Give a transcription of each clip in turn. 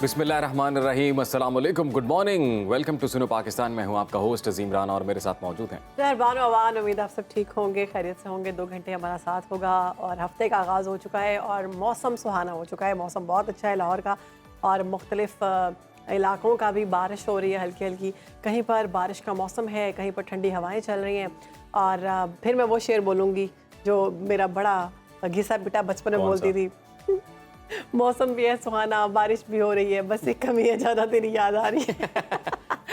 बिस्मिल्लाहिर्रहमानिर्रहीम, अस्सलाम वालेकुम, गुड मॉर्निंग, वेलकम टू सुनो पाकिस्तान। मैं हूं आपका होस्ट अजीम राना और मेरे साथ मौजूद हैं रहबानो अवान। उम्मीद आप सब ठीक होंगे, खैरियत से होंगे। 2 घंटे हमारा साथ होगा और हफ्ते का आगाज़ हो चुका है और मौसम सुहाना हो चुका है। मौसम बहुत अच्छा है लाहौर का और मुख्तलिफ इलाकों का भी बारिश हो रही है हल्की हल्की। कहीं पर बारिश का मौसम है, कहीं पर ठंडी हवाएं चल रही हैं। और फिर मैं वो शेर बोलूँगी जो मेरा बड़ा घिसा पिटा बचपन में बोलती थी। मौसम भी है सुहाना, बारिश भी हो रही है, बस एक कमी है, ज़्यादा तेरी याद आ रही है।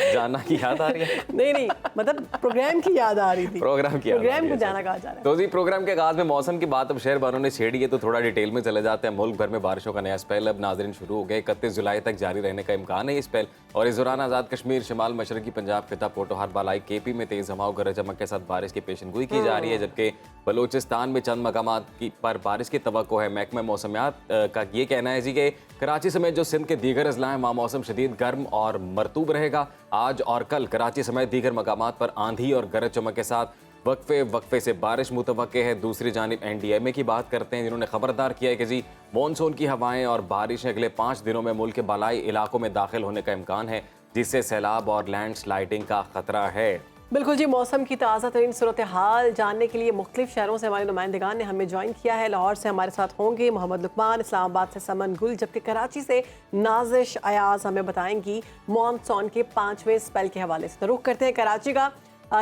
जाना की याद आ रही है? नहीं, मतलब प्रोग्राम की याद आ रही थी। प्रोग्राम को जाना कहा जा रहा है। तो जी, प्रोग्राम के आगाज में मौसम की बात अब शहर बानों ने छेड़ी है, तो थोड़ा डिटेल में चले जाते हैं। मुल्क भर में बारिशों का नया स्पेल अब नाज़रीन शुरू हो गए। 31 जुलाई तक जारी रहने का इम्कान है ये स्पेल। और इस दौरान आज़ाद कश्मीर, शिमाल मशरकी पंजाब, खिता पोटोहार, बालाई केपी में तेज़ हवाओं गरज चमक के साथ बारिश की पेशनगोई की जा रही है, जबकि बलूचिस्तान में चंद मकामात पर बारिश की तवक्को है। महकमा मौसमियात का ये कहना है जी कि कराची समेत जो सिंध के दीगर अजला हैं वहाँ मौसम शदीद गर्म और मरतूब रहेगा। आज और कल कराची समेत दीगर मकामात पर आंधी और गरज चमक के साथ वक्फे से बारिश मुतवक्के है। दूसरी जानिब NDMA की बात करते हैं, जिन्होंने खबरदार किया है कि जी मानसून की हवाएं और बारिश अगले 5 दिनों में मुल्क के बालाई इलाकों में दाखिल होने का इम्कान है, जिससे सैलाब और लैंडस्लाइडिंग का खतरा है। बिल्कुल जी, मौसम की ताज़ा तरीन सूरत हाल जानने के लिए मुख्तलिफ शहरों से हमारे नुमाइंदगान ने हमें ज्वाइन किया है। लाहौर से हमारे साथ होंगे मोहम्मद लुकमान, इस्लामाबाद से समन गुल, जबकि कराची से नाजिश अयाज हमें बताएंगी मानसून के 5वें स्पेल के हवाले से। तो रुख करते हैं कराची का।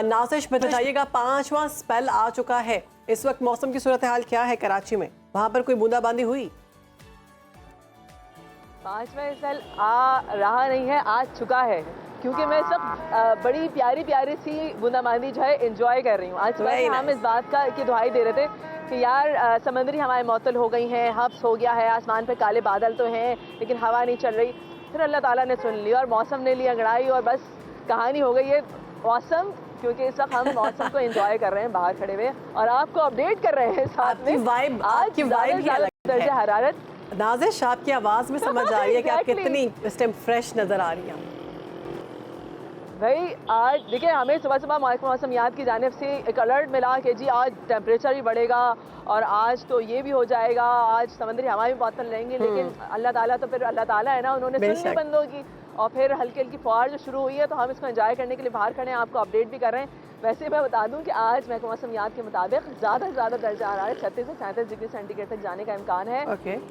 नाजिश बताइएगा, 5वां स्पेल आ चुका है, इस वक्त मौसम की सूरत हाल क्या है कराची में? वहाँ पर कोई बूंदाबांदी हुई? 5वां स्पेल आ रहा नहीं है, आ चुका है, क्योंकि मैं सब बड़ी प्यारी प्यारी सी बूंदाबांदी जो है एंजॉय कर रही हूँ। आज सुबह हम इस बात की दुहाई दे रहे थे कि यार समंदरी हवाएं मअतल हो गई हैं, हब्स हो गया है, आसमान पे काले बादल तो हैं लेकिन हवा नहीं चल रही। फिर अल्लाह ताला ने सुन ली और मौसम ने ली अंगड़ाई और बस कहानी हो गई है मौसम। क्योंकि इस वक्त हम मौसम को एंजॉय कर रहे हैं बाहर खड़े हुए और आपको अपडेट कर रहे हैं साथ में। आज दर्जा हरारत नाजिश आपकी आवाज़ में समझ आ रही है कि आप कितनी इस टाइम फ्रेश नज़र आ रही हैं। भाई आज देखिए, हमें सुबह सुबह महकमा मौसमियात की जानिब से एक अलर्ट मिला कि जी आज टेम्परेचर भी बढ़ेगा और आज तो ये भी हो जाएगा, आज समुद्री हवाएं भी बहुत रहेंगी। लेकिन अल्लाह ताला तो फिर अल्लाह ताला है ना, उन्होंने सुन ली बंदों की और फिर हल्की हल्की फुहार जो शुरू हुई है, तो हम इसको एंजॉय करने के लिए बाहर खड़े हैं, आपको अपडेट भी कर रहे हैं। वैसे मैं बता दूं कि आज महकमा मौसमियात के मुताबिक ज़्यादा से ज़्यादा दर्जा हरारत 36 से 37 डिग्री सेंटीग्रेड तक जाने का इम्कान है।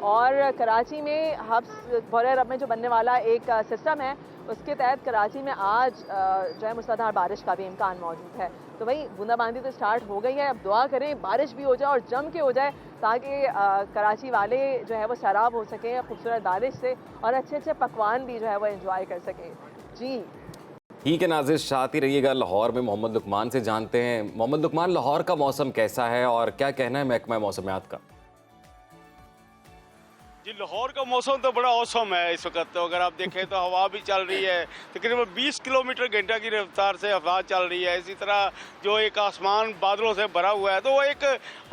और कराची में हब्स बौर रब में जो बनने वाला एक सिस्टम है, उसके तहत कराची में आज जो है मूसलाधार बारिश का भी इम्कान मौजूद है। तो भाई बूंदाबांदी तो स्टार्ट हो गई है, अब दुआ करें बारिश भी हो जाए और जम के हो जाए, ताकि कराची वाले जो है वो सैराब हो सकें खूबसूरत बारिश से और अच्छे अच्छे पकवान भी जो है वो एंजॉय कर सकें। जी ठीक है नाजिश, साथ ही रहिएगा। लाहौर में मोहम्मद लुकमान से जानते हैं। मोहम्मद लुकमान, लाहौर का मौसम कैसा है और क्या कहना है महकमा मौसमियात का? जी, लाहौर का मौसम तो बड़ा औसम है इस वक्त। तो अगर आप देखें तो हवा भी चल रही है, तकरीबन 20 किलोमीटर घंटा की रफ्तार से हवा चल रही है। इसी तरह जो एक आसमान बादलों से भरा हुआ है, तो वो एक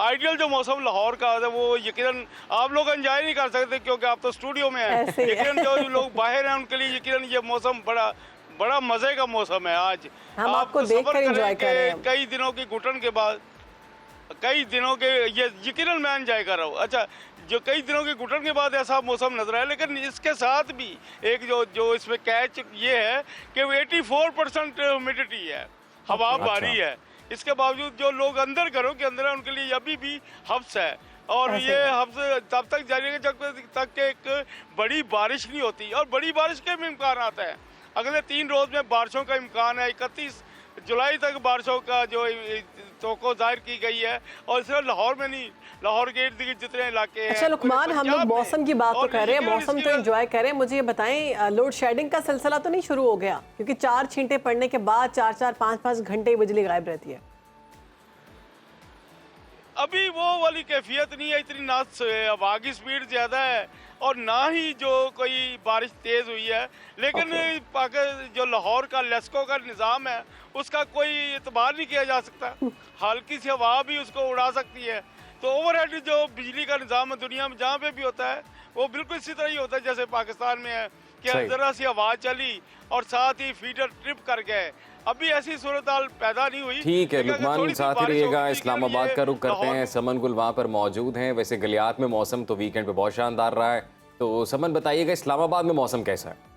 आइडियल जो मौसम लाहौर का है वो यकीनन आप लोग एंजॉय नहीं कर सकते क्योंकि आप तो स्टूडियो में हैं। यकीनन जो लोग बाहर हैं उनके लिए यकीनन ये मौसम बड़ा मज़े का मौसम है। आज हम आपको देखकर एंजॉय कर रहे हैं। कई दिनों की घुटन के बाद, कई दिनों के ये यकीनन मैं एंजॉय कर रहा हूँ। अच्छा, जो कई दिनों के घुटन के बाद ऐसा मौसम नजर आया, लेकिन इसके साथ भी एक जो इसमें कैच ये है कि 84% ह्यूमिडिटी है, हवा भारी है। इसके बावजूद जो लोग अंदर घरों के अंदर है उनके लिए अभी भी हब्स है और ये हब्स तब तक जारी है जब तक एक बड़ी बारिश नहीं होती। और बड़ी बारिश के भी इम्कान आता है। अगले 3 रोज में बारिशों का इम्कान है। 31 जुलाई तक बारिशों का जो तवक्को जाहिर की गई है और सिर्फ लाहौर में नहीं, लाहौर के इर्द गिर्द जितने इलाके हैं। अच्छा लुकमान, हम लोग मौसम की बात तो कर रहे हैं, मौसम तो एंजॉय करें। मुझे ये बताएं, लोड शेडिंग का सिलसिला तो नहीं शुरू हो गया? क्योंकि 4 छींटे पड़ने के बाद 4-4, 5-5 घंटे बिजली गायब रहती है। अभी वो वाली कैफियत नहीं है, इतनी ना हवा की स्पीड ज़्यादा है और ना ही जो कोई बारिश तेज़ हुई है। लेकिन जो लाहौर का लेस्को का निज़ाम है उसका कोई एतबार नहीं किया जा सकता। हल्की सी हवा भी उसको उड़ा सकती है। तो ओवरहेड जो बिजली का निज़ाम है दुनिया में जहाँ पे भी होता है वो बिल्कुल इसी तरह ही होता है जैसे पाकिस्तान में है कि ज़रा सी हवा चली और साथ ही फीडर ट्रिप कर गए। अभी ऐसी सूरत हाल पैदा नहीं हुई। ठीक है लुकमान, साथ ही रहिएगा। इस्लामाबाद का रुख करते हैं, समन गुल वहाँ पर मौजूद हैं। वैसे गलियात में मौसम तो वीकेंड पे बहुत शानदार रहा है। तो समन बताइएगा, इस्लामाबाद में मौसम कैसा है?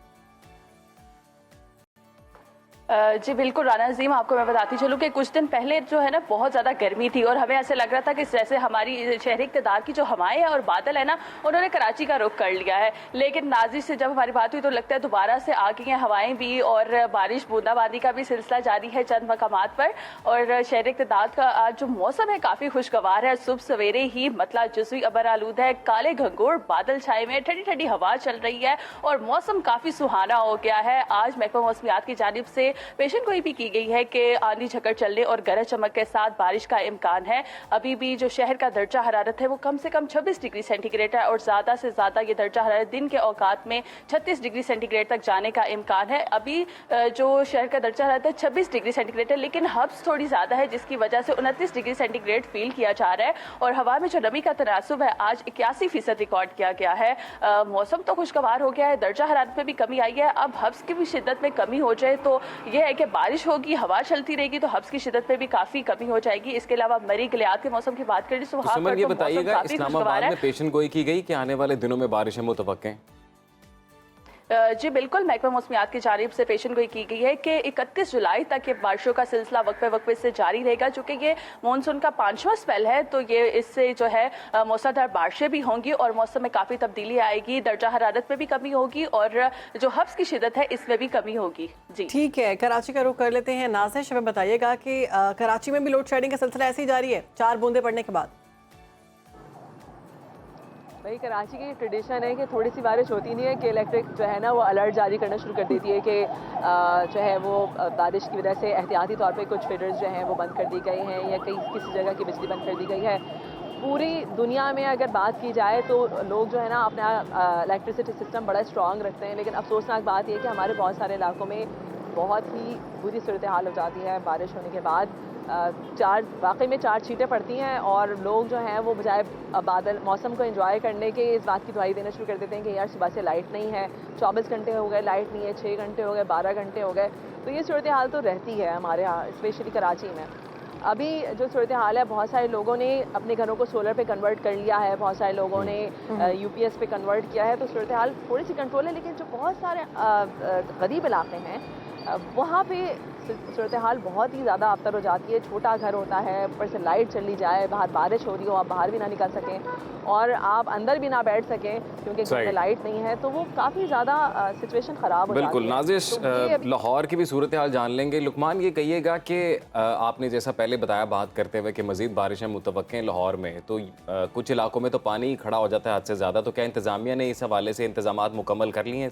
जी बिल्कुल राना अजीम, आपको मैं बताती चलूँ कि कुछ दिन पहले जो है ना बहुत ज़्यादा गर्मी थी और हमें ऐसे लग रहा था कि जैसे हमारी शहरी इक़्तिदार की जो हवाएं हैं और बादल है ना, उन्होंने कराची का रुख कर लिया है। लेकिन नाज़िर से जब हमारी बात हुई तो लगता है दोबारा से आ गई हैं हवाएं भी और बारिश बूंदाबांदी का भी सिलसिला जारी है चंद मकामात पर। और शहरी इक़्तिदार का आज जो मौसम है काफ़ी खुशगवार है। सुबह सवेरे ही मतला जुज़वी अबर आलूद है, काले घंघोर बादल छाए हुए हैं, ठंडी ठंडी हवा चल रही है और मौसम काफ़ी सुहाना हो गया है। आज महकमा मौसमियात की जानिब से पेशन गोई भी की गई है कि आंधी झकड़ चलने और गरज चमक के साथ बारिश का इम्कान है। अभी भी जो शहर का दर्जा हरारत है वो कम से कम 26 डिग्री सेंटीग्रेड है और ज़्यादा से ज़्यादा ये दर्जा हरारत दिन के औकात में 36 डिग्री सेंटीग्रेड तक जाने का इम्कान है। अभी जो शहर का दर्जा हरारत है 26 डिग्री सेंटीग्रेड है, लेकिन हब्स थोड़ी ज़्यादा है जिसकी वजह से 29 डिग्री सेंटीग्रेड फील किया जा रहा है और हवा में जो नमी का तनासुब है आज 81% रिकॉर्ड किया गया है। मौसम तो खुशगवार हो गया है, दर्जा हरारत में भी कमी आई है। अब हब्स की भी शिद्दत में कमी हो जाए तो यह है कि बारिश होगी, हवा चलती रहेगी तो हब्स की शिद्दत में भी काफी कमी हो जाएगी। इसके अलावा मरी गलियात के मौसम की बात करें तो वहाँ पर ये तो बताइएगा, मौसम इस्लामाबाद में पेशन गोई की गई कि आने वाले दिनों में बारिशें मुतवक्के हैं? जी बिल्कुल, महकमा मौसमियात की जानिब से पेशन गोई की गई है कि 31 जुलाई तक ये बारिशों का सिलसिला वक्फे वक्फे से जारी रहेगा। चूँकि ये मानसून का 5वां स्पेल है तो ये इससे जो है मौसलाधार बारिशें भी होंगी और मौसम में काफ़ी तब्दीली आएगी, दर्जा हरारत में भी कमी होगी और जो हब्स की शिदत है इसमें भी कमी होगी। जी ठीक है, कराची का रुख कर लेते हैं। नाज़िश, हमें बताइएगा कि कराची में भी लोड शेडिंग का सिलसिला ऐसे ही जारी है 4 बूंदे पड़ने के बाद? भाई कराची की ट्रेडिशन है कि थोड़ी सी बारिश होती नहीं है कि इलेक्ट्रिक जो है ना वो अलर्ट जारी करना शुरू कर देती है कि जो है वो बारिश की वजह से एहतियाती तौर पे कुछ फीडर्स जो हैं वो बंद कर दी गई हैं या कहीं किसी जगह की बिजली बंद कर दी गई है। पूरी दुनिया में अगर बात की जाए तो लोग जो है ना अपना इलेक्ट्रिसिटी सिस्टम बड़ा स्ट्रॉन्ग रखते हैं, लेकिन अफसोसनाक बात यह है कि हमारे बहुत सारे इलाकों में बहुत ही बुरी सूरत हाल हो जाती है बारिश होने के बाद। वाकई में 4 छींटें पड़ती हैं और लोग जो हैं वो बजाय बादल मौसम को एंजॉय करने के इस बात की दुआई देना शुरू कर देते हैं कि यार सुबह से लाइट नहीं है, 24 घंटे हो गए लाइट नहीं है, 6 घंटे हो गए, 12 घंटे हो गए। तो ये सूरत हाल तो रहती है हमारे यहाँ, स्पेशली कराची में। अभी जो सूरत हाल है, बहुत सारे लोगों ने अपने घरों को सोलर पे कन्वर्ट कर लिया है, बहुत सारे लोगों ने यूपीएस पे कन्वर्ट किया है, तो सूरत हाल थोड़ी सी कंट्रोल है। लेकिन जो बहुत सारे गरीब इलाके हैं वहाँ पे सूरत हाल बहुत ही ज़्यादा अबतर हो जाती है। छोटा घर होता है, ऊपर से लाइट चली जाए, बाहर बारिश हो रही हो, आप बाहर भी ना निकल सकें और आप अंदर भी ना बैठ सकें क्योंकि घर में लाइट नहीं है, तो वो काफ़ी ज़्यादा सिचुएशन ख़राब हो जाती है। बिल्कुल नाज़िश, लाहौर की भी सूरत हाल जान लेंगे। लुकमान, ये कहिएगा कि आपने जैसा पहले बताया बात करते हुए कि मज़ीद बारिशें मुतवक्के हैं लाहौर में, तो कुछ इलाकों में तो पानी खड़ा हो जाता है हद से ज़्यादा, तो क्या इंतज़ामिया ने इस हवाले से इंतजाम मुकम्मल कर लिए हैं?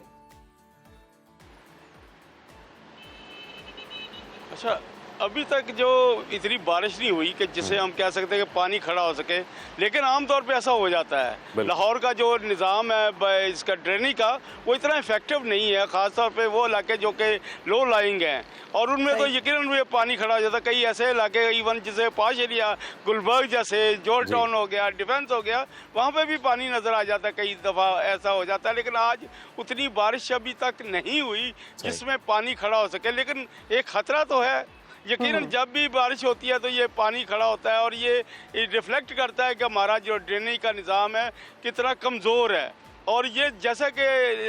अच्छा, अभी तक जो इतनी बारिश नहीं हुई कि जिससे हम कह सकते हैं कि पानी खड़ा हो सके, लेकिन आमतौर पे ऐसा हो जाता है। लाहौर का जो निज़ाम है इसका ड्रेनेज का, वो इतना इफेक्टिव नहीं है, ख़ासतौर पे वो इलाके जो कि लो लाइंग हैं और उनमें तो यकीनन भी पानी खड़ा हो जाता है। कई ऐसे इलाके इवन जैसे पाश एरिया गुलबर्ग जैसे जॉर्ज टाउन हो गया, डिफेंस हो गया, वहाँ पर भी पानी नज़र आ जाता है, कई दफ़ा ऐसा हो जाता है। लेकिन आज उतनी बारिश अभी तक नहीं हुई जिसमें पानी खड़ा हो सके, लेकिन एक ख़तरा तो है। यकीनन जब भी बारिश होती है तो ये पानी खड़ा होता है और ये रिफ्लेक्ट करता है कि हमारा जो ड्रेनेज का निज़ाम है कितना कमज़ोर है। और ये जैसा कि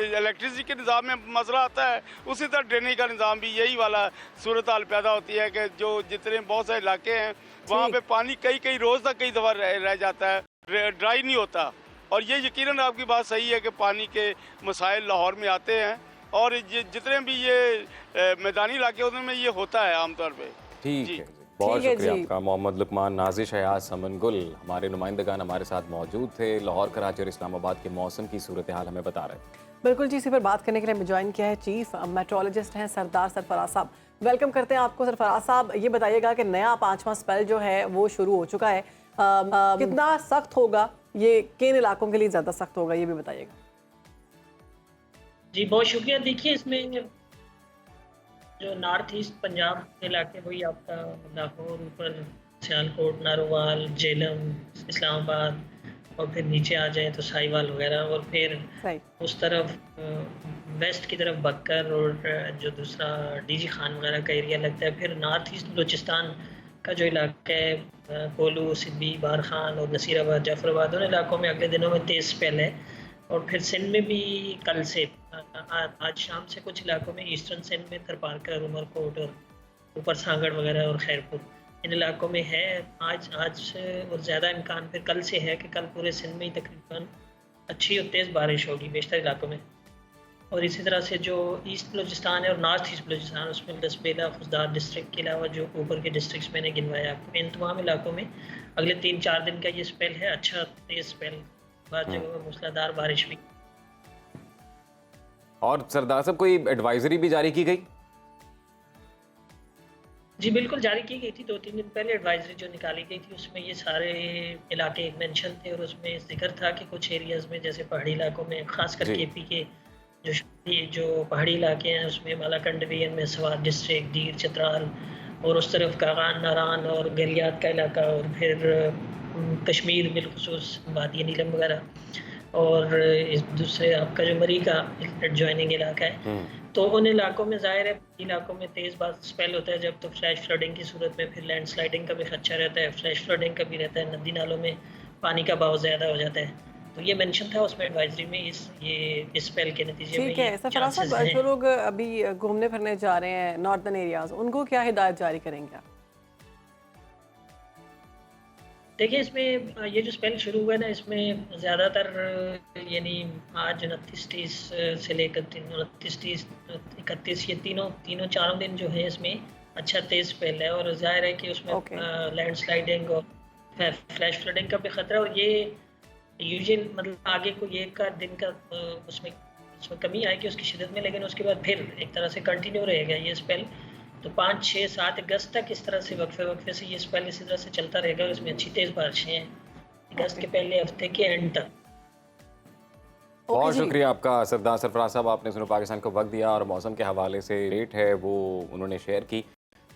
इलेक्ट्रिसिटी के निज़ाम में मसला आता है, उसी तरह ड्रेनेज का निज़ाम भी यही वाला सूरत हाल पैदा होती है कि जो जितने बहुत सारे इलाके हैं वहाँ पे पानी कई रोज़ तक कई दफ़ा रह जाता है, ड्राई नहीं होता। और ये यकीनन आपकी बात सही है कि पानी के मसाइल लाहौर में आते हैं और जितने भी ये मैदानी इलाके उनमें ये होता है आमतौर पे। ठीक है, बहुत शुक्रिया आपका मोहम्मद लुकमान। नाज़िश, हयात, समन गुल, हमारे नुमाइंदगान हमारे साथ मौजूद थे। लाहौर, कराची और इस्लामाबाद के मौसम की सूरत हाल हमें बता रहे थे। बिल्कुल जी, इसी पर बात करने के लिए हमें ज्वाइन किया है चीफ मेट्रोलॉजिस्ट हैं सरदार सरफराज साहब। वेलकम करते हैं आपको सरफराज साहब। ये बताइएगा कि नया 5वां स्पेल जो है वो शुरू हो चुका है, कितना सख्त होगा ये, किन इलाकों के लिए ज़्यादा सख्त होगा, ये भी बताइएगा। जी बहुत शुक्रिया। देखिए, इसमें जो नॉर्थ ईस्ट पंजाब के इलाके, वही आपका लाहौर, ऊपर सियालकोट, नारोवाल, जेलम, इस्लामाबाद और फिर नीचे आ जाए तो साहिवाल वगैरह और फिर उस तरफ वेस्ट की तरफ बक्कर और जो दूसरा डीजी खान वगैरह का एरिया लगता है। फिर नॉर्थ ईस्ट बलूचिस्तान का जो इलाका है, कोलू, सिद्दी, बार खान और नसीराबाद, जाफराबाद, उन इलाकों में अगले दिनों में तेज़ स्पेल है और फिर सिंध में भी कल से आज शाम से कुछ इलाकों में ईस्टर्न सिंध में थरपारकर, उमरकोट और ऊपर सांगड़ वगैरह और खैरपुर इन इलाकों में है आज से, और ज़्यादा इम्कान फिर कल से है कि कल पूरे सिंध में ही तकरीबन अच्छी और तेज़ बारिश होगी बेशतर इलाकों में। और इसी तरह से जो ईस्ट बलूचिस्तान है और नॉर्थ ईस्ट बलूचिस्तान, उसमें दसबेला खुजदार डिस्ट्रिक्ट के अलावा जो ऊपर के डिस्ट्रिक्ट्स मैंने गिनवाए आपको, इन तमाम इलाकों में अगले 3-4 दिन का ये स्पेल है, अच्छा तेज़ स्पेल, बाद जगह में मूसलाधार बारिश भी। और सरदार साहब कोई एडवाइजरी भी जारी की गई? जी बिल्कुल जारी की गई थी, 2-3 दिन पहले एडवाइजरी जो निकाली गई थी उसमें ये सारे इलाके मेंशन थे, और उसमें जिक्र था कि कुछ एरियाज़ में जैसे पहाड़ी इलाकों में, खासकर केपी के जो पहाड़ी इलाके हैं उसमें मालाकंड डिवीजन में सवार डिस्ट्रिक्ट, दीर, चित्राल और उस तरफ कागान, नारान और गलियात का इलाका, और फिर कश्मीर बिलखुसूस वादी नीलम वगैरह, और इस दूसरे आपका जो मरी का एडजॉइनिंग इलाका है, तो उन इलाकों में ज़ाहिर है इलाकों में तेज़ बात स्पेल होता है जब, तो फ्लैश फ्लडिंग की सूरत में फिर लैंडस्लाइडिंग का भी खदशा रहता है, फ्लैश फ्लडिंग का भी रहता है, नदी नालों में पानी का बहाव ज़्यादा हो जाता है। तो ये मेंशन था उसमें एडवाइजरी में, इस स्पेल के नतीजे में ठीक है। सरफराज साहब, जो लोग अभी घूमने फिरने जा रहे हैं नॉर्दर्न एरियाज, उनको क्या हिदायत जारी करेंगे आप? देखिए इसमें ये जो स्पेल शुरू हुआ है ना, इसमें ज़्यादातर यानी आज 29-30 से लेकर 29-30 31 ये तीनों चारों दिन जो है इसमें अच्छा तेज़ स्पेल है, और जाहिर है कि उसमें लैंडस्लाइडिंग और फ्लैश फ्लडिंग का भी ख़तरा, और ये यूजुअल मतलब आगे कोई एक का दिन का उसमें कमी आएगी उसकी शिदत में, लेकिन उसके बाद फिर एक तरह से कंटिन्यू रहेगा ये स्पेल। तो 5, 6, 7 अगस्त तक इस तरह से वक्फे से ये स्पेल इसी तरह से चलता रहेगा, और इसमें अच्छी तेज़ बारिशें हैं अगस्त के पहले हफ्ते के एंड तक। बहुत शुक्रिया आपका सरदार सरफराज साहब, आपने सुनो पाकिस्तान को वक्त दिया और मौसम के हवाले से रेट है वो उन्होंने शेयर की।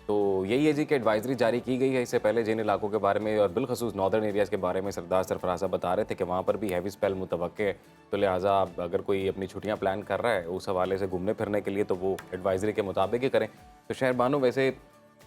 तो यही है जी कि एडवाइजरी जारी की गई है इससे पहले जिन इलाकों के बारे में और बिलखसूस नॉर्दर्न एरियाज़ के बारे में सरदार सरफराज साहब बता रहे थे कि वहाँ पर भी हैवी स्पेल मुतवक्के है, तो लिहाजा अगर कोई अपनी छुट्टियाँ प्लान कर रहा है उस हवाले से घूमने फिरने के लिए तो वो एडवाइजरी के मुताबिक ही करें। तो शहरबानो, वैसे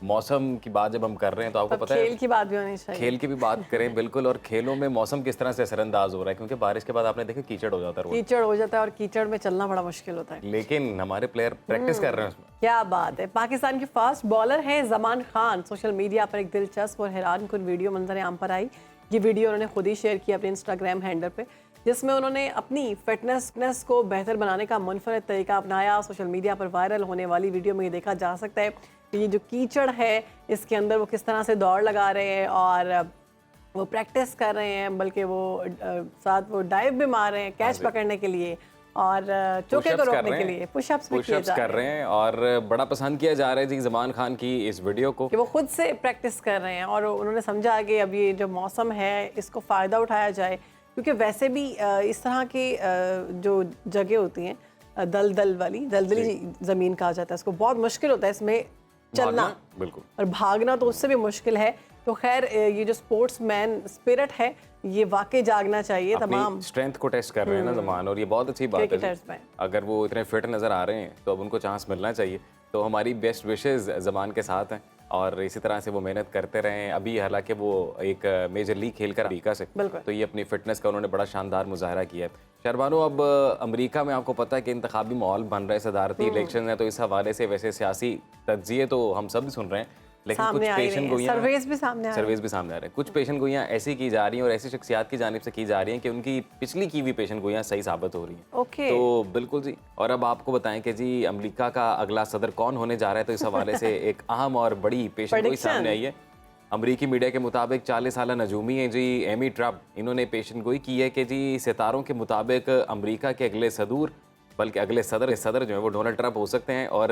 मौसम की बात जब हम कर रहे हैं तो आपको पता है खेल की बात भी होनी चाहिए, खेल की भी बात करें बिल्कुल, और खेलों में मौसम किस तरह से असरअंदाज हो रहा है, क्योंकि बारिश के बाद आपने देखा कीचड़ हो जाता है, कीचड़ हो जाता है और कीचड़ में चलना बड़ा मुश्किल होता है, लेकिन हमारे प्लेयर प्रैक्टिस कर रहे हैं उसमें। क्या बात है। पाकिस्तान के फास्ट बॉलर हैं जमान खान, सोशल मीडिया पर एक दिलचस्प और हैरान कुन वीडियो मंजर आम पर आई। ये वीडियो उन्होंने खुद ही शेयर की अपने इंस्टाग्राम हैंडल पे, जिसमें उन्होंने अपनी फिटनेस को बेहतर बनाने का मुनफरद तरीका अपनाया। सोशल मीडिया पर वायरल होने वाली वीडियो में ये देखा जा सकता है कि ये जो कीचड़ है इसके अंदर वो किस तरह से दौड़ लगा रहे हैं और वो प्रैक्टिस कर रहे हैं, बल्कि वो साथ वो डाइव भी मार रहे हैं कैच पकड़ने के लिए और चौके को रोकने के लिए पुशअप्स भी किए जा कर रहे हैं, और बड़ा पसंद किया जा रहा है जी जमान खान की इस वीडियो को, कि वो खुद से प्रैक्टिस कर रहे हैं। और उन्होंने समझा कि अब ये जो मौसम है इसको फ़ायदा उठाया जाए, क्योंकि वैसे भी इस तरह की जो जगह होती हैं दलदली ज़मीन कहा जाता है, इसको बहुत मुश्किल होता है इसमें चलना बिल्कुल, और भागना तो उससे भी मुश्किल है। तो खैर ये जो स्पोर्ट्समैन स्पिरिट है ये वाकई जागना चाहिए तमाम स्ट्रेंथ को टेस्ट कर रहे हैं ना जमान, और ये बहुत अच्छी बात है। अगर वो इतने फिट नज़र आ रहे हैं तो अब उनको चांस मिलना चाहिए। तो हमारी बेस्ट विशेज़ जमान के साथ हैं और इसी तरह से वो मेहनत करते रहें। अभी हालांकि वो एक मेजर लीग खेल कर अमेरिका से, तो ये अपनी फिटनेस का उन्होंने बड़ा शानदार मुजाहरा किया है। शहरबानो, अब अमेरिका में आपको पता है कि इंतखाबी माहौल बन रहा है, सदारती इलेक्शन है, तो इस हवाले से वैसे सियासी तज्जिए तो हम सब भी सुन रहे हैं, लेकिन कुछ पेशन गोइयां सर्वेस भी सामने आ रहे हैं। कुछ पेशन गोइयां ऐसी की जा रही हैं और ऐसी शख्सियात की जानिब से की जा रही हैं कि उनकी पिछली की हुई पेशन गोइयां सही साबित हो रही हैं। तो बिल्कुल जी, और अब आपको बताएं कि जी अमेरिका का अगला सदर कौन होने जा रहा है, तो इस हवाले से एक अहम और बड़ी पेशन गोई सामने आई है। अमरीकी मीडिया के मुताबिक 40 साला नजूमी है जी एमी ट्रम्प, इन्होंने पेशन गोई की है कि जी सितारों के मुताबिक अमरीका के अगले सदर जो है वो डोनाल्ड ट्रम्प हो सकते हैं। और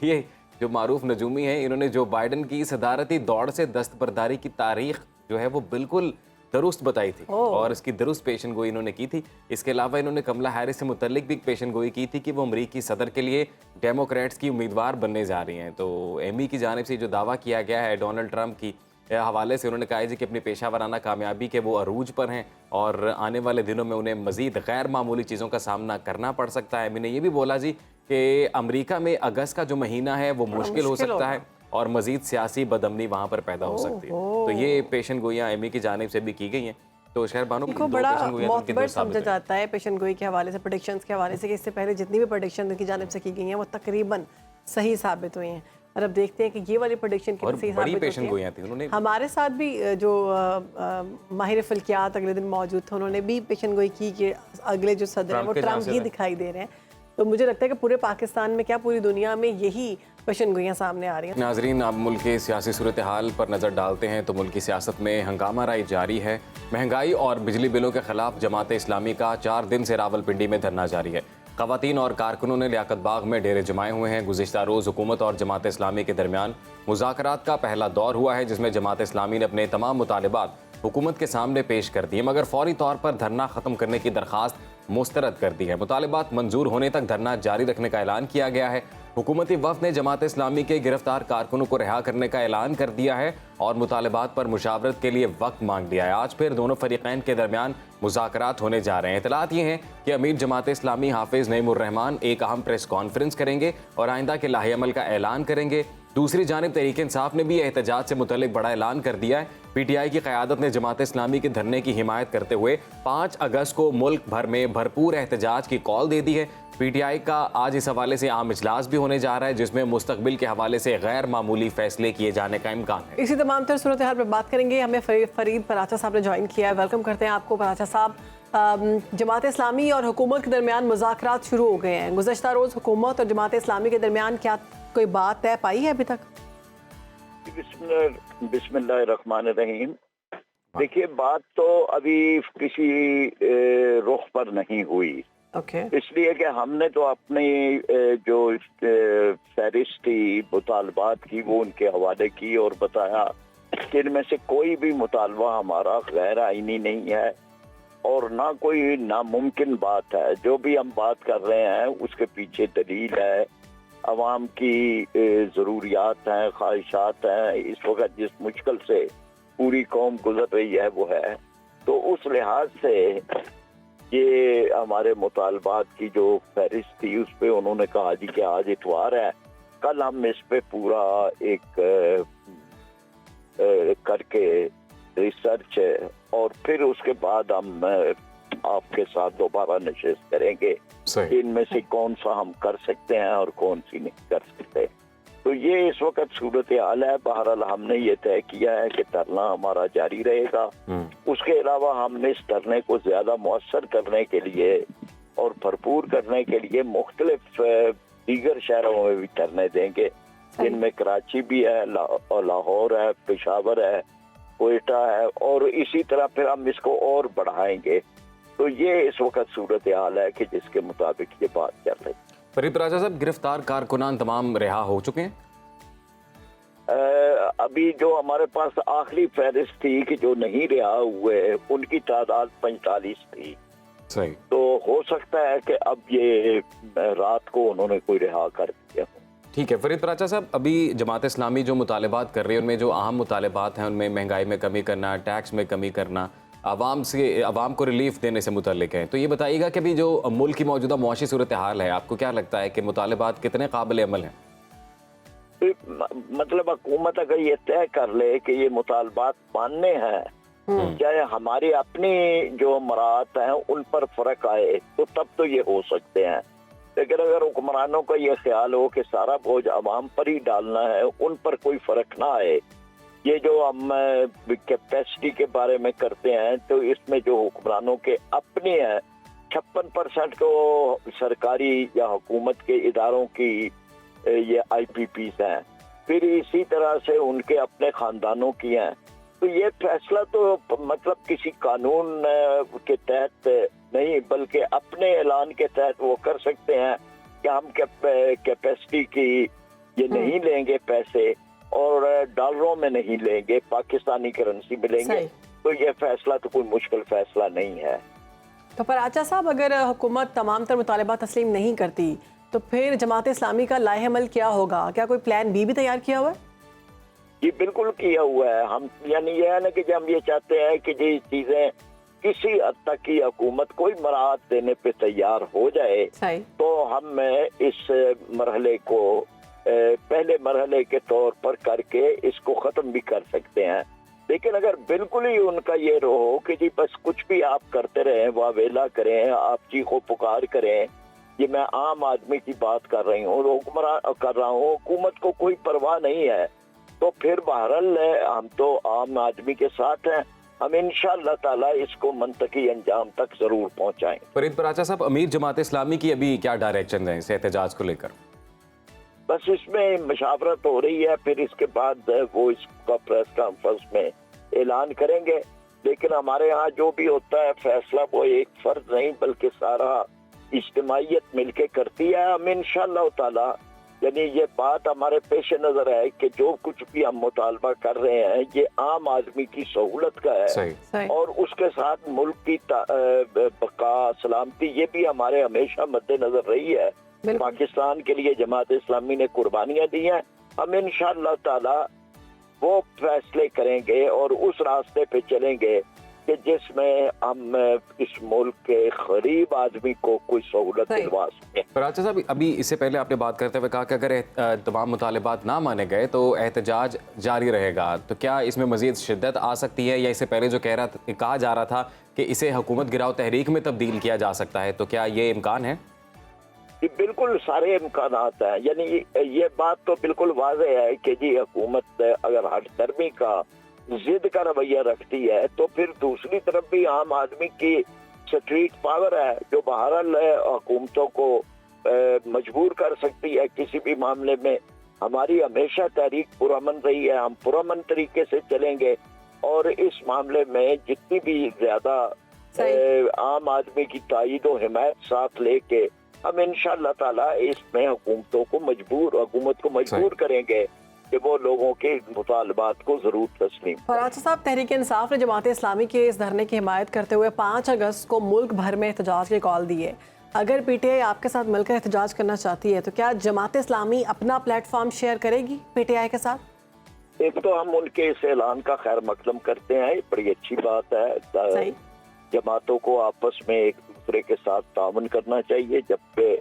ये जो मारूफ नजूमी है, इन्होंने जो बाइडन की सदारती दौड़ से दस्तबरदारी की तारीख जो है वो बिल्कुल दुरुस्त बताई थी और इसकी दुरुस्त पेशन गोई इन्होंने की थी। इसके अलावा इन्होंने कमला हैरिस से मुतल्लिक भी पेशन गोई की थी कि वो अमरीकी सदर के लिए डेमोक्रेट्स की उम्मीदवार बनने जा रही हैं। तो एमी की जानिब से जो दावा किया गया है डोनाल्ड ट्रम्प की हवाले से, उन्होंने कहा जी कि अपनी पेशा वराना कामयाबी के वो अरूज पर हैं और आने वाले दिनों में उन्हें मज़ीद गैर मामूली चीज़ों का सामना करना पड़ सकता है। एमी ने यह भी बोला जी कि अमेरिका में अगस्त का जो महीना है वो मुश्किल हो सकता है और मज़ीद सियासी बदअमनी वहाँ पर पैदा हो सकती है। तो ये पेशन गोइयाँ एमी की जानिब से भी की गई हैं। तो शहर बानो इनको बड़ा मोतबर समझा जाता है पेशन गोई के हवाले से, प्रेडिक्शंस के हवाले से, कि इससे पहले जितनी भी प्रेडिक्शन उनकी जानिब से की गई हैं वो तकरीबन सही साबित हुई हैं। और अब देखते हैं कि ये वाली प्रेडिक्शन कितनी सही साबित होती है। उन्होंने हमारे साथ भी जो माहिर फल्कियात अगले दिन मौजूद थे, उन्होंने भी पेशन गोई की कि अगले जो सदर हैं वो ट्रम्प ही दिखाई दे रहे हैं। तो मुझे लगता है कि पूरे पाकिस्तान में क्या पूरी दुनिया में यही पेशन गोइयाँ सामने आ रही हैं। नाजरीन, अब मुल्क के सियासी सूरत हाल पर नज़र डालते हैं तो मुल्क की सियासत में हंगामा राई जारी है। महंगाई और बिजली बिलों के खिलाफ जमात इस्लामी का 4 दिन से रावलपिंडी में धरना जारी है। ख़वातीन और कारकुनों ने लियाकत बाग में डेरे जमाए हुए हैं। गुज़िश्ता रोज़ हुकूमत और जमात इस्लामी के दरमियान मुज़ाकरात का पहला दौर हुआ है, जिसमें जमात इस्लामी ने अपने तमाम मुतालिबात हुकूमत के सामने पेश कर दिए, मगर फौरी तौर पर धरना ख़त्म करने की दरख्वास्त मुस्तरद कर दी है। मुतालिबात मंजूर होने तक धरना जारी रखने का ऐलान किया गया है। हुकूमती वफ़द ने जमात इस्लामी के गिरफ्तार कारकुनों को रिहा करने का ऐलान कर दिया है और मुतालिबात पर मुशावरत के लिए वक्त मांग लिया है। आज फिर दोनों फरीक़ैन के दरमियान मुज़ाकरात होने जा रहे हैं। इतलात ये हैं कि अमीर जमात इस्लामी हाफिज़ नईमुर्रहमान एक अहम प्रेस कॉन्फ्रेंस करेंगे और आइंदा के लाहे अमल का ऐलान करेंगे। दूसरी जानिब तहरीक इंसाफ ने भी एहतजाज से मुतल्लिक बड़ा ऐलान कर दिया है। PTI की क़यादत ने जमात इस्लामी के धरने की हिमायत करते हुए 5 अगस्त को मुल्क भर में भरपूर एहतजाज की कॉल दे दी है। PTI का आज इस हवाले से आम इजलास भी होने जा रहा है, जिसमें मुस्तकबिल के हवाले से गैर मामूली फैसले किए जाने का इम्कान है। इसी तमाम तर सूरत हाल पर बात करेंगे। हमें फरीद पराचा साहब ने ज्वाइन किया है। वेलकम करते हैं आपको पराचा साहब। जमात इस्लामी और हुकूमत के दरमियान मुज़ाकरात शुरू हो गए हैं। गुज़श्ता रोज़ हुकूमत और जमात इस्लामी के दरमियान क्या कोई बात तय पाई है अभी तक? बिस्मिल्लाहिर्रहमानिर्रहीम। देखिए, बात तो अभी किसी रुख पर नहीं हुई। इसलिए कि हमने तो अपनी जो फहरिस्त थी मुतालबात की वो उनके हवाले की और बताया कि इनमें से कोई भी मुतालबा हमारा गैर आईनी नहीं है और ना कोई नामुमकिन बात है। जो भी हम बात कर रहे हैं उसके पीछे दलील है, अवाम की ज़रूरियात हैं, ख्वाहिशात हैं। इस वक्त जिस मुश्किल से पूरी कौम गुजर रही है वो है, तो उस लिहाज से ये हमारे मुतालबात की जो फहरिस्त थी उस पर उन्होंने कहा जी कि आज इतवार है, कल हम इस पे पूरा एक करके रिसर्च और फिर उसके बाद हम आपके साथ दोबारा नशिस्त करेंगे इनमें से कौन सा हम कर सकते हैं और कौन सी नहीं कर सकते। तो ये इस वक्त सूरत हाल है। बहरहाल हमने ये तय किया है कि धरना हमारा जारी रहेगा। उसके अलावा हमने इस धरने को ज्यादा मुअस्सर करने के लिए और भरपूर करने के लिए मुख्तलिफ दीगर शहरों में भी धरने देंगे, जिनमें कराची भी है, लाहौर है, पेशावर है, कोयटा है, और इसी तरह फिर हम इसको और बढ़ाएंगे। तो ये इस वक्त सूरत हाल है कि जिसके मुताबिक ये बात चल रही है। फरीद पराचा साहब, गिरफ्तार कारकुनान तमाम रिहा हो चुके हैं? अभी जो हमारे पास आखिरी फहरिस्त थी कि जो नहीं रिहा हुए उनकी तादाद 45 थी। सही। तो हो सकता है कि अब ये रात को उन्होंने कोई रिहा कर दिया। ठीक है फरीद पराचा साहब, अभी जमात इस्लामी जो मुतालिबात कर रही है उनमें जो अहम मुतालिबात हैं उनमें महंगाई में कमी करना, टैक्स में कमी करना, आवाम को रिलीफ देने से मुतल्लिक है। तो ये बताइएगा कि अभी जो मुल्क की मौजूदा मुआशी सूरत हाल है, आपको क्या लगता है कि मुतालिबात कितने काबिल अमल हैं? मतलब हुकूमत अगर ये तय कर ले कि ये मुतालबात मानने हैं, चाहे हमारी अपनी जो मराहत हैं उन पर फर्क आए तो तब तो ये हो सकते हैं। लेकिन अगर हुक्मरानों का ये ख्याल हो कि सारा बोझ अवाम पर ही डालना है, उन पर कोई फर्क ना आए, ये जो हम कैपेसिटी के बारे में करते हैं तो इसमें जो हुक्मरानों के अपने हैं 56% को सरकारी या हुकूमत के इदारों की ये IPPs हैं, फिर इसी तरह से उनके अपने खानदानों की हैं। तो ये फैसला तो मतलब किसी कानून के तहत नहीं बल्कि अपने ऐलान के तहत वो कर सकते हैं कि हम कैपेसिटी की ये नहीं लेंगे पैसे और डॉलरों में नहीं लेंगे, पाकिस्तानी करेंसी में लेंगे। तो ये फैसला तो कोई मुश्किल फैसला नहीं है। तो पराचा साहब, अगर हुकूमत तमाम तर मुतालिबात तस्लीम नहीं करती तो फिर जमात इस्लामी का लाहे अमल क्या होगा? क्या कोई प्लान बी भी तैयार किया हुआ है? ये बिल्कुल किया हुआ है। हम यानी ये है ना कि हम ये चाहते हैं कि ये चीजें किसी हद तक की हुकूमत कोई मराहत देने पे तैयार हो जाए तो हम इस मरहले को पहले मरहले के तौर पर करके इसको ख़त्म भी कर सकते हैं। लेकिन अगर बिल्कुल ही उनका ये रहो कि जी बस कुछ भी आप करते रहें, वावेला करें, आप चीखो पुकार करें, ये मैं आम आदमी की बात कर रही हूँ, हुक्मरान कर रहा हूँ, हुकूमत को कोई परवाह नहीं है, तो फिर बहरहाल हम तो आम आदमी के साथ हैं। हम इंशाअल्लाह ताला इसको मंतकी अंजाम तक जरूर पहुंचाएं। फरीद पराचा साहब, अमीर जमात इस्लामी की अभी क्या डायरेक्शन है इस एहतजाज को लेकर? बस इसमें मशावरत हो रही है, फिर इसके बाद वो इसका प्रेस कॉन्फ्रेंस में ऐलान करेंगे। लेकिन हमारे यहाँ जो भी होता है फैसला वो एक फर्द नहीं बल्कि सारा इज्तिमाइयत मिलके करती है। हम इंशाअल्लाह ताला यानी ये बात हमारे पेश नजर है कि जो कुछ भी हम मुतालबा कर रहे हैं ये आम आदमी की सहूलत का है। सही। और उसके साथ मुल्क की बका सलामती ये भी हमारे हमेशा मद्देनजर रही है। पाकिस्तान के लिए जमात इस्लामी ने कुर्बानियां दी हैं। हम इंशाअल्लाह ताला वो फैसले करेंगे और उस रास्ते पे चलेंगे कि जिसमें हम इस मुल्क के गरीब आदमी को कोई सहूलत दिलवा सकें। पराचा साहब, अभी इससे पहले आपने बात करते हुए कहा कि अगर तमाम मुतालिबात ना माने गए तो एहतजाज जारी रहेगा, तो क्या इसमें मजीद शिद्दत आ सकती है, या इससे पहले जो कहा जा रहा था कि इसे हुकूमत गिराओ तहरीक में तब्दील किया जा सकता है, तो क्या ये इम्कान है? बिल्कुल सारे इम्कान हैं। यानी ये बात तो बिल्कुल वाज़ेह है कि जी हुकूमत अगर हर धर्मी का जिद का रवैया रखती है तो फिर दूसरी तरफ भी आम आदमी की स्ट्रीट पावर है जो बहरहाल हुकूमतों को मजबूर कर सकती है किसी भी मामले में। हमारी हमेशा तहरीक पुरअमन रही है, हम पुरअमन तरीके से चलेंगे और इस मामले में जितनी भी ज्यादा आम आदमी की तायद और हिमायत साथ लेके हम इंशाअल्लाह ताला इसमें हुकूमत को मजबूर करेंगे कि वो लोगों के मुतालबात को जरूर तस्लीम। फराचा साहब, तहरीक इंसाफ ने जमात इस्लामी के इस धरने की हिमायत करते हुए 5 अगस्त को मुल्क भर में एहतजाज की कॉल दी है। अगर पीटीआई आपके साथ मिलकर एहतजाज करना चाहती है तो क्या जमात इस्लामी अपना प्लेटफॉर्म शेयर करेगी पीटीआई के साथ? एक तो हम उनके इस ऐलान का खैर मकदम करते हैं, बड़ी अच्छी बात है। जमातों को आपस में एक दूसरे के साथ ताउन करना चाहिए, जबकि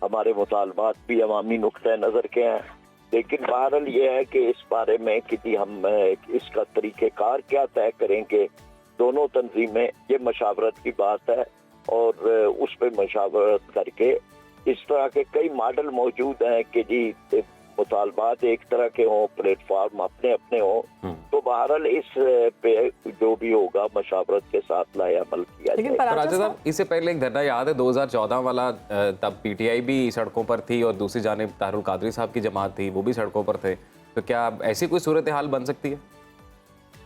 हमारे मुतालबात भी अवामी नुक्ता नज़र के हैं। लेकिन बहरहाल ये है कि इस बारे में कि हम इसका तरीक़ेकार क्या तय करेंगे, दोनों तंजीमें, ये मशावरत की बात है और उस पर मशावरत करके इस तरह के कई मॉडल मौजूद हैं कि जी मुतालबात एक तरह के हों, प्लेटफॉर्म अपने अपने हों, तो बहरहाल इस पे जो भी होगा मशावरत के साथ लाया अमल किया जाएगा। इससे पहले एक धरना याद है 2014 वाला, तब पीटीआई भी सड़कों पर थी और दूसरी जानिब तारुल कादरी साहब की जमात थी, वो भी सड़कों पर थे, तो क्या ऐसी कोई सूरत हाल बन सकती है?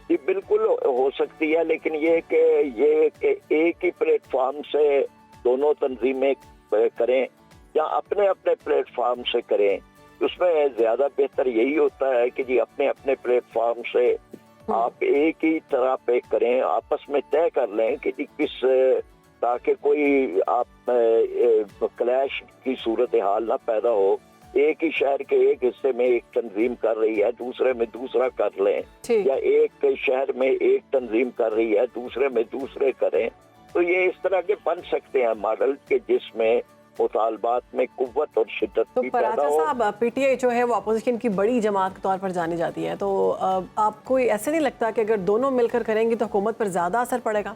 जी बिल्कुल हो सकती है, लेकिन ये कि एक ही प्लेटफॉर्म से दोनों तंजीमें करें या अपने अपने प्लेटफॉर्म से करें, उसमें ज्यादा बेहतर यही होता है कि जी अपने अपने प्लेटफॉर्म से आप एक ही तरह पे करें, आपस में तय कर लें कि जी किस, ताकि कोई आप क्लैश की सूरत हाल ना पैदा हो। एक ही शहर के एक हिस्से में एक तंजीम कर रही है, दूसरे में दूसरा कर लें, या एक शहर में एक तंजीम कर रही है, दूसरे में दूसरे करें, तो ये इस तरह के बन सकते हैं मॉडल के जिसमें मुतालबात में कुव्वत और शिद्दत तो भी पैदा हो। साहब, पीटीआई जो है वो अपोजिशन की बड़ी जमात के तौर पर जानी जाती है, तो आपको ऐसे नहीं लगता कि अगर दोनों मिलकर करेंगी तो हुकूमत पर ज्यादा असर पड़ेगा?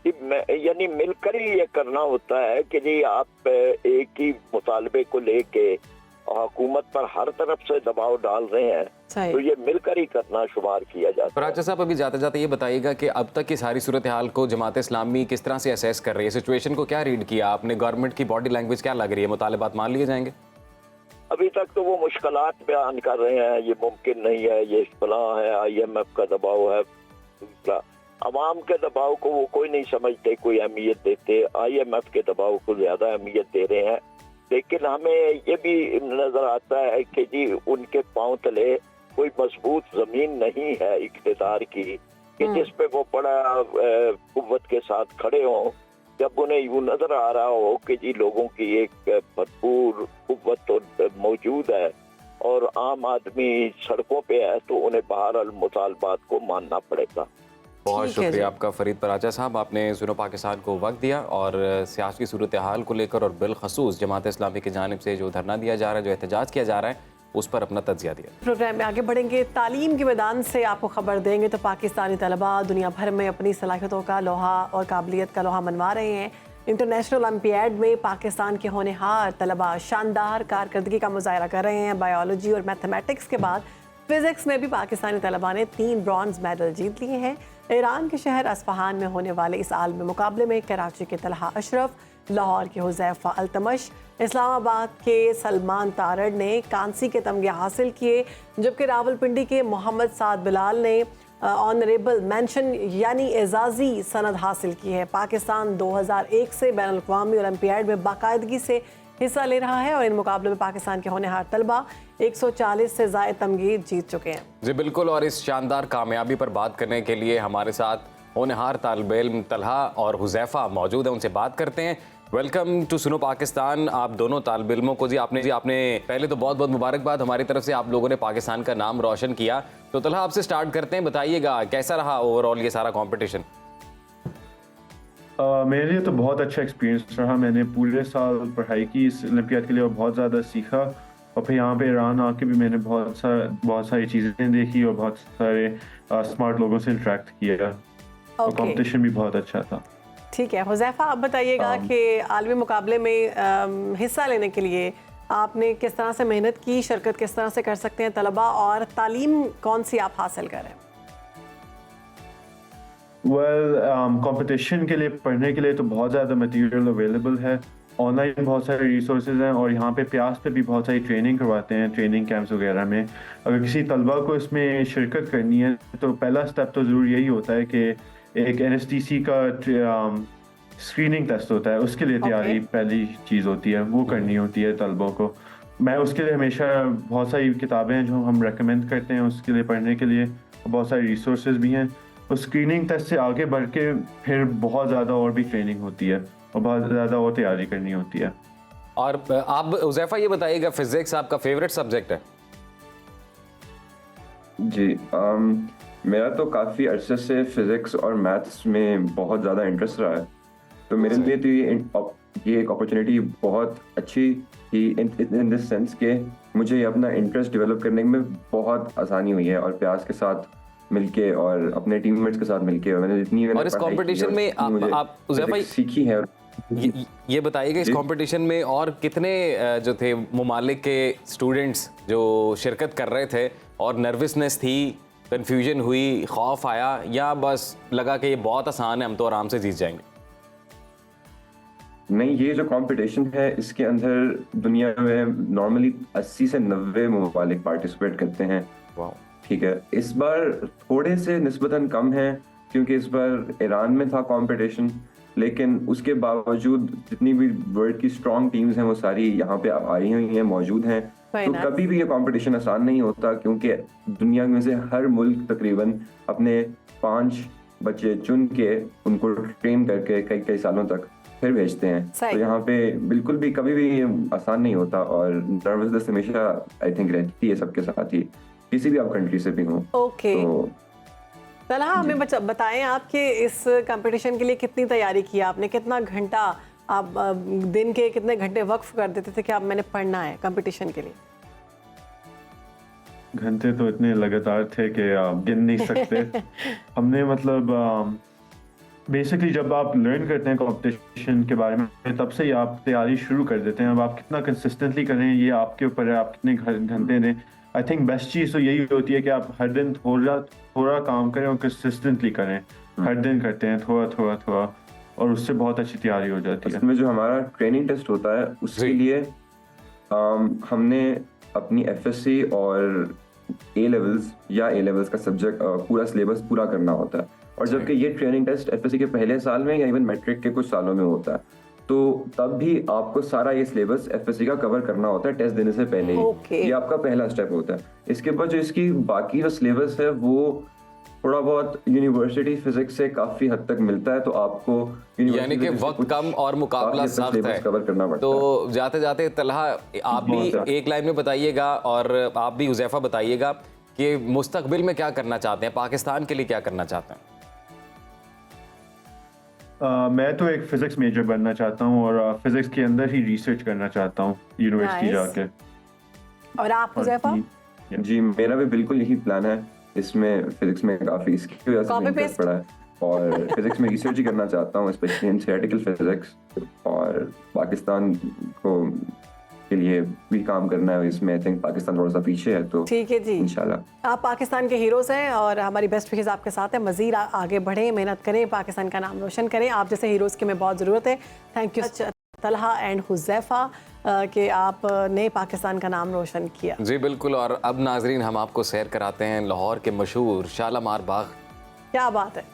यानी मिलकर ही ये करना होता है कि जी आप एक ही मुतालबे को लेके हुकूमत पर हर तरफ से दबाव डाल रहे हैं, तो ये मिलकर ही करना शुमार किया जाता है। पराचा साहब, अभी जाते जाते ये बताइएगा कि अब तक की सारी सूरत हाल को जमात इस्लामी किस तरह से असेस कर रही है, सिचुएशन को क्या रीड किया आपने, गवर्नमेंट की बॉडी लैंग्वेज क्या लग रही है, मुतालिबात मान लिए जाएंगे? अभी तक तो वो मुश्किलात बयान कर रहे हैं, ये मुमकिन नहीं है, ये फलां है, IMF का दबाव है, दूसरा अवाम के दबाव को वो कोई नहीं समझते, कोई अहमियत देते, IMF के दबाव को ज्यादा अहमियत दे रहे हैं। लेकिन हमें ये भी नजर आता है कि जी उनके पांव तले कोई मजबूत जमीन नहीं है इख्तिदार की कि जिस पे वो बड़ा कुव्वत के साथ खड़े हों, जब उन्हें यूं नजर आ रहा हो कि जी लोगों की एक भरपूर कुव्वत तो मौजूद है और आम आदमी सड़कों पे है, तो उन्हें बहरहाल मुतालबात को मानना पड़ेगा। बहुत शुक्रिया आपका फरीद पराचा साहब, आपने सुनो पाकिस्तान को वक्त दिया और सियासी सूरत हाल को लेकर और बिलखसूस जमात इस्लामी की जानिब से जो धरना दिया जा रहा है, जो एहतजाज किया जा रहा है, उस पर अपना तज्जिया दिया। प्रोग्राम में आगे बढ़ेंगे, तालीम के मैदान से आपको खबर देंगे तो पाकिस्तानी तलबा दुनिया भर में अपनी सलाहियतों का लोहा और काबिलियत का लोहा मनवा रहे हैं। इंटरनेशनल ओलंपियाड में पाकिस्तान के होनहार तलबा शानदार कारकर्दगी का मुजाहरा कर रहे हैं। बायोलॉजी और मैथमेटिक्स के बाद फिजिक्स में भी पाकिस्तानी तलबा ने 3 ब्रॉन्ज मेडल जीत लिए हैं। ईरान के शहर असफहान में होने वाले इस आलमी मुकाबले में कराची के तलहा अशरफ, लाहौर के हुज़ैफा अल्तमश, इस्लामाबाद के सलमान तारड़ ने कांसी के तमगे हासिल किए, जबकि रावलपिंडी के मोहम्मद साद बिलाल ने ऑनरेबल मेंशन यानी एजाजी सनद हासिल की है। पाकिस्तान 2001 से बैनुल अक़वामी ओलंपियाड में बाकायदगी से हिस्सा ले रहा है और इन मुकाबलों में पाकिस्तान के होनहार तलबा 140 से ज़ायद तमगे जीत चुके हैं। जी बिल्कुल, और इस शानदार कामयाबी पर बात करने के लिए हमारे साथ होनहार तालिब इल्म तलहा और हुज़ैफा मौजूद हैं, उनसे बात करते हैं। वेलकम टू सुनो पाकिस्तान। आप दोनों तालिब इल्मों को जी आपने पहले तो बहुत बहुत मुबारकबाद, हमारी तरफ से आप लोगों ने पाकिस्तान का नाम रोशन किया। तो तलहा आपसे स्टार्ट करते हैं, बताइएगा कैसा रहा ओवरऑल ये सारा कॉम्पिटिशन? मेरे लिए तो बहुत अच्छा एक्सपीरियंस रहा। मैंने पूरे साल पढ़ाई की इस ओलंपियाड के लिए और बहुत ज़्यादा सीखा, और फिर यहाँ पे ईरान आके भी मैंने बहुत सारी चीज़ें देखी और बहुत सारे स्मार्ट लोगों से इंटरेक्ट किया। कंपटीशन भी बहुत अच्छा था। ठीक है हुज़ैफा, आप बताइएगा कि आलमी मुकाबले में हिस्सा लेने के लिए आपने किस तरह से मेहनत की, शिरकत किस तरह से कर सकते हैं तलबा, और तालीम कौन सी आप हासिल करें? कंपटीशन के लिए पढ़ने के लिए तो बहुत ज़्यादा मटेरियल अवेलेबल है, ऑनलाइन बहुत सारे रिसोर्सेज हैं, और यहाँ पे प्यास पे भी बहुत सारी ट्रेनिंग करवाते हैं, ट्रेनिंग कैंप्स वगैरह में। अगर किसी तलबा को इसमें शिरकत करनी है तो पहला स्टेप तो ज़रूर यही होता है कि एक NSTC का स्क्रीनिंग टेस्ट होता है, उसके लिए तैयारी पहली चीज़ होती है, वो करनी होती है तलबों को। मैं उसके लिए हमेशा बहुत सारी किताबें हैं जो हम रेकमेंड करते हैं उसके लिए पढ़ने के लिए, बहुत सारे रिसोर्सेज भी हैं। तो स्क्रीनिंग टेस्ट से आगे बढ़ के फिर बहुत ज़्यादा और भी ट्रेनिंग होती है और बहुत ज़्यादा और तैयारी करनी होती है। और आप हुज़ैफा ये बताइएगा, फिजिक्स आपका फेवरेट सब्जेक्ट है? जी मेरा तो काफ़ी अरसे से फिज़िक्स और मैथ्स में बहुत ज़्यादा इंटरेस्ट रहा है, तो मेरे लिए तो ये एक अपॉर्चुनिटी बहुत अच्छी थी इन दिस सेंस कि मुझे अपना इंटरेस्ट डेवलप करने में बहुत आसानी हुई है, और प्यास के साथ मिलके और अपने टीममेट्स के साथ मिलके, और मैंने जितनी और इस कंपटीशन में आप हुज़ैफा सीखी है। ये बताइएगा इस कंपटीशन में और कितने जो थे मुमालिक के स्टूडेंट्स जो शिरकत कर रहे थे, और नर्वसनेस थी, कंफ्यूजन हुई, खौफ आया, या बस लगा कि ये बहुत आसान है, हम तो आराम से जीत जाएंगे? नहीं, ये जो कंपटीशन है इसके अंदर दुनिया में नॉर्मली 80 से 90 मुमालिक पार्टिसिपेट करते हैं। ठीक है, इस बार थोड़े से निस्बतन कम है क्योंकि इस बार ईरान में था कंपटीशन, लेकिन उसके बावजूद जितनी भी वर्ल्ड की स्ट्रॉन्ग टीम्स हैं वो सारी यहाँ पे आई हुई हैं, मौजूद हैं। तो कभी भी ये कंपटीशन आसान नहीं होता क्योंकि दुनिया में से हर मुल्क तकरीबन अपने 5 बच्चे चुन के उनको ट्रेन करके कई कई सालों तक फिर भेजते हैं। तो यहाँ पे बिल्कुल भी कभी भी आसान नहीं होता, और नर्वसनेस हमेशा आई थिंक रहती है सबके साथ ही, किसी भी आप कंट्री से भी हो। ओके, तलहा हमें बताएं आप कि इस कंपटीशन के लिए कितनी तैयारी की आपने, कितना घंटा आप दिन के कितने घंटे वक्फ कर देते थे कि आप मैंने पढ़ना है कंपटीशन के लिए? घंटे तो इतने लगातार थे कि आप गिन नहीं सकते। हमने मतलब बेसिकली जब आप लर्न करते हैं कंपटीशन के बारे में तब से ही आप तैयारी शुरू कर देते हैं। अब आप कितना कंसिस्टेंटली करें ये आपके ऊपर है, आप कितने घंटे दें। आई थिंक बेस्ट चीज़ तो यही होती है कि आप हर दिन थोड़ा काम करें और कंसिस्टेंटली करें, हर दिन करते हैं थोड़ा, और उससे बहुत अच्छी तैयारी हो जाती है। इसमें जो हमारा ट्रेनिंग टेस्ट होता है उसके लिए हमने अपनी FSC और A लेवल्स का सब्जेक्ट पूरा सिलेबस पूरा करना होता है, और जबकि ये ट्रेनिंग टेस्ट FSC के पहले साल में या इवन मैट्रिक के कुछ सालों में होता है, तो तब भी आपको सारा ये सिलेबस FSC का कवर करना होता है टेस्ट देने से पहले ही। ये आपका पहला स्टेप होता है। इसके बाद जो इसकी बाकी जो सिलेबस है वो थोड़ा बहुत यूनिवर्सिटी फिजिक्स से काफी हद तक मिलता है, तो आपको यानी कि वक्त कम और मुकाबला सख्त है, कवर करना पड़ता है। तो जाते जाते तलहा आप भी एक लाइन में बताइएगा और आप भी हुज़ैफा बताइएगा कि मुस्तकबिल में क्या करना चाहते हैं, पाकिस्तान के लिए क्या करना चाहते हैं? मैं तो एक फिजिक्स मेजर बनना चाहता हूँ और फिजिक्स के अंदर ही रिसर्च करना चाहता हूँ यूनिवर्सिटी जाके। और आप हुज़ैफा? जी मेरा भी बिल्कुल यही प्लान है। इसमें फिजिक्स में काफ़ी इसकी वजह से इंटरेस्ट पड़ा है और फिजिक्स में रिसर्च ही करना चाहता हूँ, स्पेशली इन थियोरेटिकल फिजिक्स, और पाकिस्तान को के लिए भी काम करना है इसमें। आई थिंक पाकिस्तान थोड़ा सा पीछे है, तो ठीक है जी, इंशाल्लाह। आप पाकिस्तान के हीरोज़ हैं और हमारी बेस्ट विशेज़ आपके साथ है। मज़ीद आगे बढ़ें, मेहनत करें, पाकिस्तान का नाम रोशन करें। आप जैसे हीरोज़ की हमें बहुत ज़रूरत है। Thank you Talha and Huzaifa कि आपने पाकिस्तान का नाम रोशन किया। जी बिल्कुल। और अब नाजरीन हम आपको सैर कराते हैं लाहौर के मशहूर शालामार बाग। क्या बात है।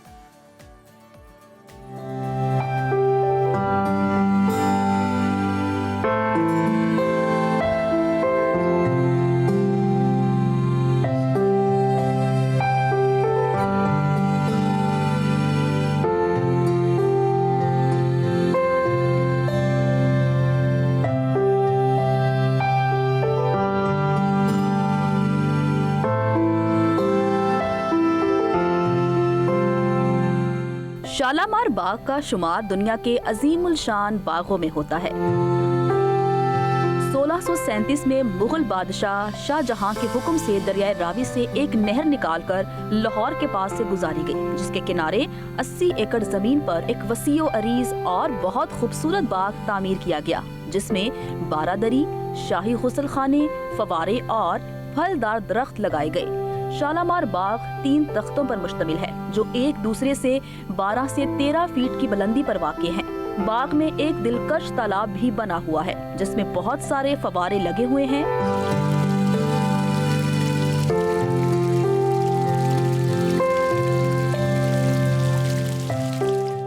शालामार बाग का शुमार दुनिया के अजीमुल शान बागों में होता है। 1637 में मुगल बादशाह शाहजहां के हुक्म से दरियाए रावी से एक नहर निकालकर लाहौर के पास से गुजारी गई, जिसके किनारे 80 एकड़ जमीन पर एक वसीओ अरीज और बहुत खूबसूरत बाग तामीर किया गया, जिसमें बारादरी, शाही गुसल खाने, फवारे और फलदार दरख्त लगाए गए। शालामार बाग 3 तख्तों पर मुश्तमिल है, जो एक दूसरे से 12 से 13 फीट की बुलंदी पर वाक़े हैं। बाग में एक दिलकश तालाब भी बना हुआ है, जिसमें बहुत सारे फवारे लगे हुए हैं।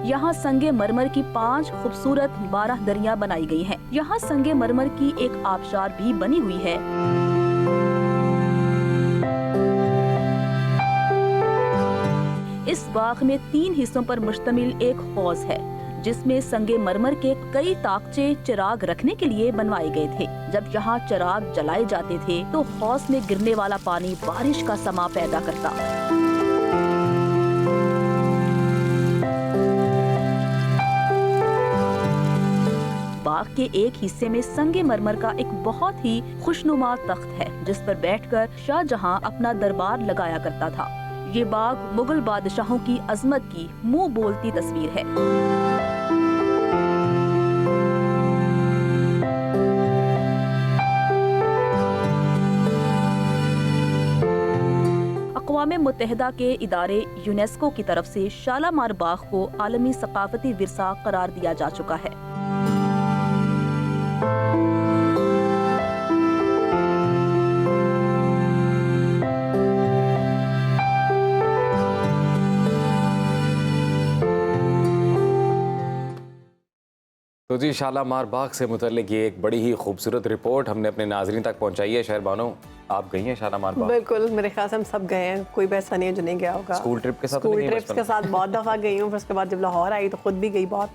यहाँ संगे मरमर की 5 खूबसूरत 12 दरियाँ बनाई गई हैं। यहाँ संगे मरमर की एक आबशार भी बनी हुई है। इस बाग में 3 हिस्सों पर मुश्तमिल एक हौज है, जिसमें संगे मरमर के कई ताकचे चिराग रखने के लिए बनवाए गए थे। जब यहाँ चिराग जलाए जाते थे तो हौज में गिरने वाला पानी बारिश का समा पैदा करता। बाग के एक हिस्से में संगे मरमर का एक बहुत ही खुशनुमा तख्त है, जिस पर बैठकर शाहजहां अपना दरबार लगाया करता था। ये बाग मुगल बादशाहों की अजमत की मुंह बोलती तस्वीर है। अक़वाम मुत्तहिदा के इदारे यूनेस्को की तरफ से शालामार बाग को आलमी सकाफती विरसा करार दिया जा चुका है। तो जी शालामार बाग से मुतल्लिक ये एक बड़ी ही खूबसूरत रिपोर्ट हमने अपने नाजरीन तक पहुंचाई है। शहर बानो, आप गई हैं शालामार बाग? बिल्कुल, मेरे ख्याल से हम सब गए हैं, कोई भी ऐसा नहीं है जो नहीं गया होगा। स्कूल ट्रिप के साथ? स्कूल ट्रिप्स के साथ बहुत दफ़ा गई हूँ। फिर उसके बाद जब लाहौर आई तो खुद भी गई, बहुत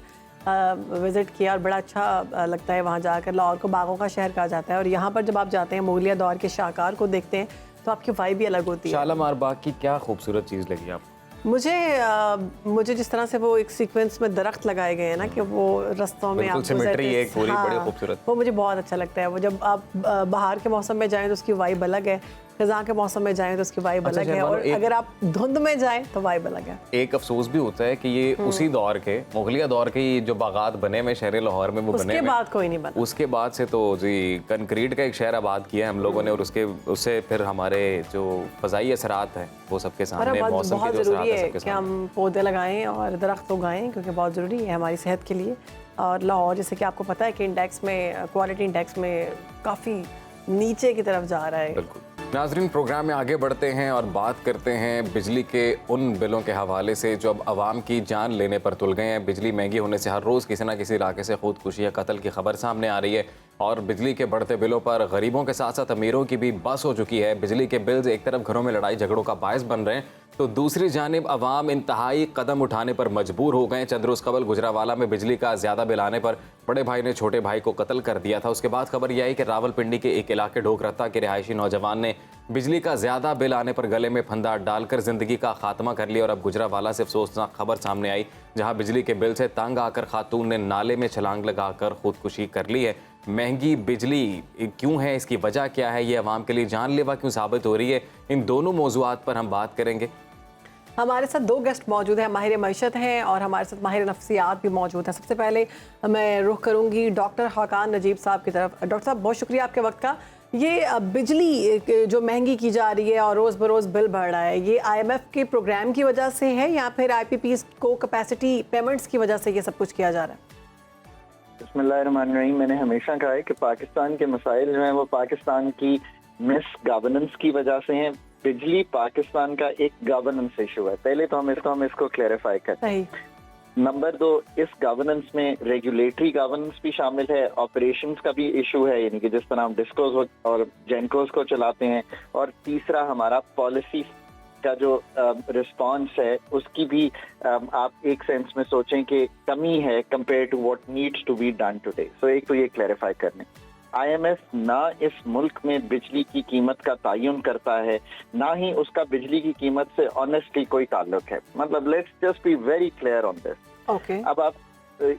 विज़िट किया और बड़ा अच्छा लगता है वहाँ जाकर। लाहौर को बागों का शहर कहा जाता है और यहाँ पर जब आप जाते हैं मुगलिया दौर के शाहकार को देखते हैं तो आपकी वाइब भी अलग होती है। शालामार बाग की क्या खूबसूरत चीज़ लगी आपको? मुझे जिस तरह से वो एक सीक्वेंस में दरख्त लगाए गए हैं ना, कि वो रस्तों में आप सिमेट्री एक पूरी बड़ी खूबसूरत, वो मुझे बहुत अच्छा लगता है। वो जब आप बाहर के मौसम में जाएं तो उसकी वाइब अलग है, खज़ां के मौसम में जाएं तो उसकी वाइब अलग है, और अगर आप धुंध में जाएं तो वाइब अलग है। एक अफसोस भी होता है कि ये उसी दौर के मुगलिया दौर के जो बागात बने हुए शहर लाहौर में वो बने, उसके बाद कोई नहीं बना। उसके बाद से तो जी कंक्रीट का एक शहर आबाद किया है हम लोगों ने, और उससे फिर हमारे जो फ़ज़ाई असरात हैं वो सबके सामने, मौसम के जो असरात हैं सबके सामने। हम पौधे लगाएं और दरख्त उगाएं, क्योंकि बहुत ज़रूरी है हमारी सेहत के लिए। और लाहौर जैसे कि आपको पता है कि इंडेक्स में, क्वालिटी इंडेक्स में काफ़ी नीचे की तरफ जा रहा है। बिल्कुल। नाज़रीन, प्रोग्राम में आगे बढ़ते हैं और बात करते हैं बिजली के उन बिलों के हवाले से जो अब आवाम की जान लेने पर तुल गए हैं। बिजली महंगी होने से हर रोज़ किसी न किसी इलाके से खुदकुशी या कत्ल की खबर सामने आ रही है, और बिजली के बढ़ते बिलों पर गरीबों के साथ साथ अमीरों की भी बस हो चुकी है। बिजली के बिल्स एक तरफ घरों में लड़ाई झगड़ों का बायस बन रहे हैं, तो दूसरी जानिब अवाम इंतहाई कदम उठाने पर मजबूर हो गए। चंद रोज़ कबल गुजरावाला में बिजली का ज़्यादा बिल आने पर बड़े भाई ने छोटे भाई को कत्ल कर दिया था। उसके बाद खबर यह आई कि रावलपिंडी के एक इलाके ढोकरत्ता के रिहायशी नौजवान ने बिजली का ज़्यादा बिल आने पर गले में फंदा डालकर ज़िंदगी का खात्मा कर लिया। और अब गुजरावाला से अफसोसनाक खबर सामने आई, जहां बिजली के बिल से तंग आकर खातून ने नाले में छलांग लगाकर खुदकुशी कर ली है। महंगी बिजली क्यों है, इसकी वजह क्या है, ये अवाम के लिए जानलेवा क्यों साबित हो रही है, इन दोनों मौज़ूआत पर हम बात करेंगे। हमारे साथ 2 गेस्ट मौजूद हैं, माहिर मईशत हैं और हमारे साथ माहिर नफ्सियात भी मौजूद हैं। सबसे पहले मैं रुख करूंगी डॉक्टर खाकान नजीब साहब की तरफ। डॉक्टर साहब, बहुत शुक्रिया आपके वक्त का। ये बिजली जो महंगी की जा रही है और रोज़ बरोज़ बिल बढ़ रहा है, ये IMF के प्रोग्राम की वजह से है या फिर IPPs को कैपेसिटी पेमेंट्स की वजह से ये सब कुछ किया जा रहा है? बिस्मिल्लाहिर्रहमानिर्रहीम। मैंने हमेशा कहा है कि पाकिस्तान के मसाइल जो हैं वो पाकिस्तान की मिस गवर्नेंस की वजह से हैं। बिजली पाकिस्तान का एक गवर्नेंस इशू है, पहले तो हम इसको क्लैरिफाई करते हैं। नंबर 2, इस गवर्नेंस में रेगुलेटरी गवर्नेंस भी शामिल है, ऑपरेशंस का भी इशू है, यानी कि जिस तरह हम डिस्कोस और जेनकोस को चलाते हैं। और तीसरा हमारा पॉलिसी का जो रिस्पांस है उसकी भी आप एक सेंस में सोचें कि कमी है compare to what needs to be done today. So एक तो ये क्लैरिफाई करने, IMF ना इस मुल्क में बिजली की कीमत का तयन करता है, ना ही उसका बिजली की कीमत से ऑनेस्टली कोई ताल्लुक है। मतलब let's just be very clear on this. Okay, अब आप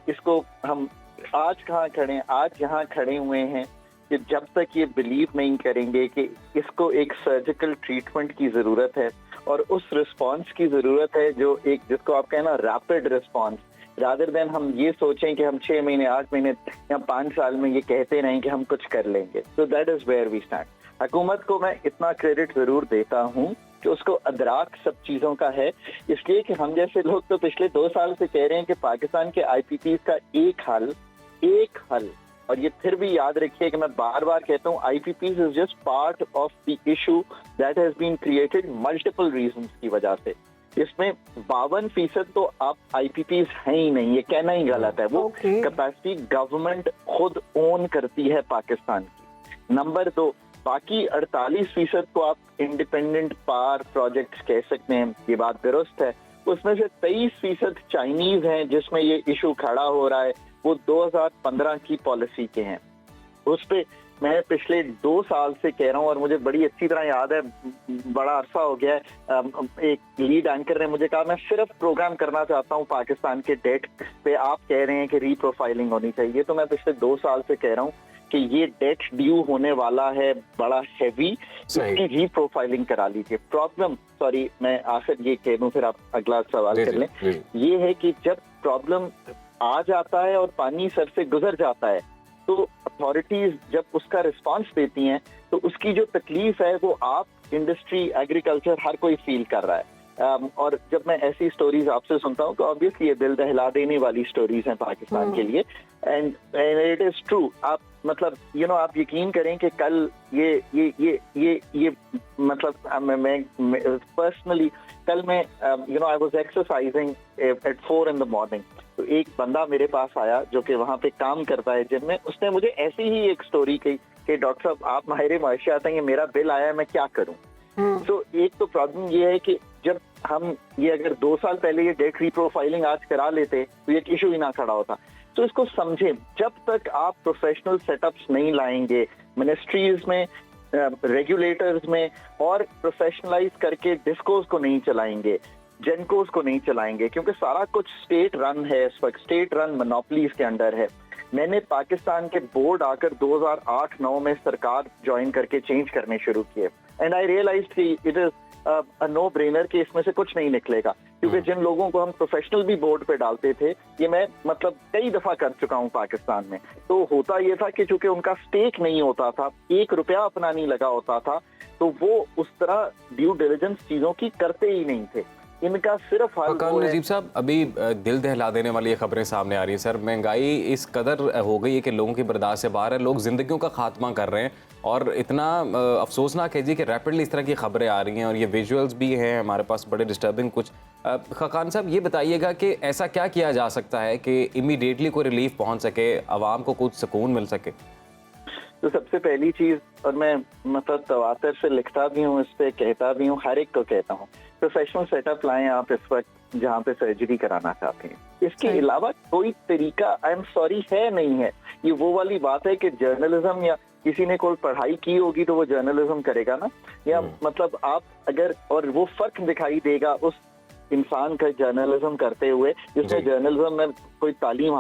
इसको हम आज कहाँ खड़े हैं? आज यहाँ खड़े हुए हैं कि जब तक ये बिलीव नहीं करेंगे कि इसको एक सर्जिकल ट्रीटमेंट की जरूरत है और उस रिस्पांस की जरूरत है जो एक जिसको आप कहना रैपिड रिस्पांस, रादर देन हम ये सोचें कि हम 6 महीने 8 महीने या 5 साल में ये कहते रहें कि हम कुछ कर लेंगे। So that is where we stand. हुकूमत को मैं इतना क्रेडिट जरूर देता हूँ कि उसको अदराक सब चीजों का है, इसलिए कि हम जैसे लोग तो पिछले 2 साल से कह रहे हैं कि पाकिस्तान के IPPs का एक हल, और ये फिर भी याद रखिए कि मैं बार बार कहता हूँ IPPs is just part of the issue that has been created multiple reasons की वजह से। इसमें 52% तो आप IPPs हैं ही नहीं, ये कहना ही गलत है। वो कैपेसिटी गवर्नमेंट खुद ओन करती है पाकिस्तान की। नंबर 2, बाकी 48% को आप इंडिपेंडेंट पावर प्रोजेक्ट्स कह सकते हैं, ये बात दुरुस्त है। उसमें से 23% चाइनीज हैं जिसमें ये इशू खड़ा हो रहा है, वो 2015 की पॉलिसी के हैं। उस पे मैं पिछले 2 साल से कह रहा हूँ और मुझे बड़ी अच्छी तरह याद है, बड़ा अरसा हो गया है, एक लीड एंकर ने मुझे कहा मैं सिर्फ प्रोग्राम करना चाहता हूँ पाकिस्तान के डेट पे, आप कह रहे हैं कि रीप्रोफाइलिंग होनी चाहिए। तो मैं पिछले 2 साल से कह रहा हूँ कि ये डेट ड्यू होने वाला है बड़ा हैवी, इसकी रीप्रोफाइलिंग करा लीजिए। प्रॉब्लम, सॉरी मैं आखिर ये कह दूं फिर आप अगला सवाल कर लें, ये है कि जब प्रॉब्लम आ जाता है और पानी सर से गुजर जाता है तो अथॉरिटीज जब उसका रिस्पांस देती हैं तो उसकी जो तकलीफ है वो आप, इंडस्ट्री, एग्रीकल्चर, हर कोई फील कर रहा है। और जब मैं ऐसी स्टोरीज आपसे सुनता हूँ तो ऑब्वियसली ये दिल दहला देने वाली स्टोरीज हैं पाकिस्तान के लिए, एंड इट इज ट्रू। आप मतलब आप यकीन करें कि कल ये मतलब मैं पर्सनली कल मैं I was exercising at 4 in the morning, तो एक बंदा मेरे पास आया जो कि वहाँ पे काम करता है जिम में। उसने मुझे ऐसी ही एक स्टोरी कही कि डॉक्टर साहब आप माहिर माशियात हैं, ये मेरा बिल आया है, मैं क्या करूँ। तो एक तो प्रॉब्लम ये है कि जब हम ये अगर 2 साल पहले ये डेट रीप्रोफाइलिंग आज करा लेते तो ये इशू ही ना खड़ा होता। तो इसको समझें, जब तक आप प्रोफेशनल सेटअप्स नहीं लाएंगे मिनिस्ट्रीज में, रेगुलेटर्स में, और प्रोफेशनलाइज करके डिस्कोस को नहीं चलाएंगे, जेनकोस को नहीं चलाएंगे, क्योंकि सारा कुछ स्टेट रन है, इस वक्त स्टेट रन मोनोपोलीज के अंडर है। मैंने पाकिस्तान के बोर्ड आकर 2008-9 में सरकार ज्वाइन करके चेंज करने शुरू किए, एंड आई रियलाइज्ड कि it is a no brainer कि इसमें से कुछ नहीं निकलेगा, क्योंकि जिन लोगों को हम प्रोफेशनल भी बोर्ड पे डालते थे, ये मैं मतलब कई दफा कर चुका हूँ पाकिस्तान में, तो होता ये था कि चूंकि उनका स्टेक नहीं होता था, 1 रुपया अपना नहीं लगा होता था, तो वो उस तरह ड्यू डिलिजेंस चीजों की करते ही नहीं थे। इनका सिर्फ खाकान नजीब साहब, अभी दिल दहला देने वाली ये खबरें सामने आ रही है सर। महंगाई इस कदर हो गई है कि लोगों की बर्दाश्त से बाहर है, लोग जिंदगियों का खात्मा कर रहे हैं, और इतना अफसोसनाक है जी कि रैपिडली इस तरह की खबरें आ रही हैं, और ये विजुअल्स भी हैं हमारे पास बड़े डिस्टर्बिंग कुछ। खाकान साहब ये बताइएगा कि ऐसा क्या किया जा सकता है कि इमीडिएटली कोई रिलीफ पहुंच सके, आवाम को कुछ सुकून मिल सके? तो सबसे पहली चीज, और मैं मतलब तवातर से लिखता भी हूँ, इस पे कहता भी हूँ, हर एक को कहता हूँ, प्रोफेशनल सेटअप लाएं आप इस वक्त जहाँ पे सर्जरी कराना चाहते हैं। इसके अलावा कोई तरीका, आई एम सॉरी, है नहीं है। ये वो वाली बात है कि जर्नलिज्म, या किसी ने कोई पढ़ाई की होगी तो वो जर्नलिज्म करेगा ना, या मतलब आप अगर, और वो फर्क दिखाई देगा उस इंसान का जर्नलिज्म करते हुए, जिसने जर्नलिज्म में कोई तालीम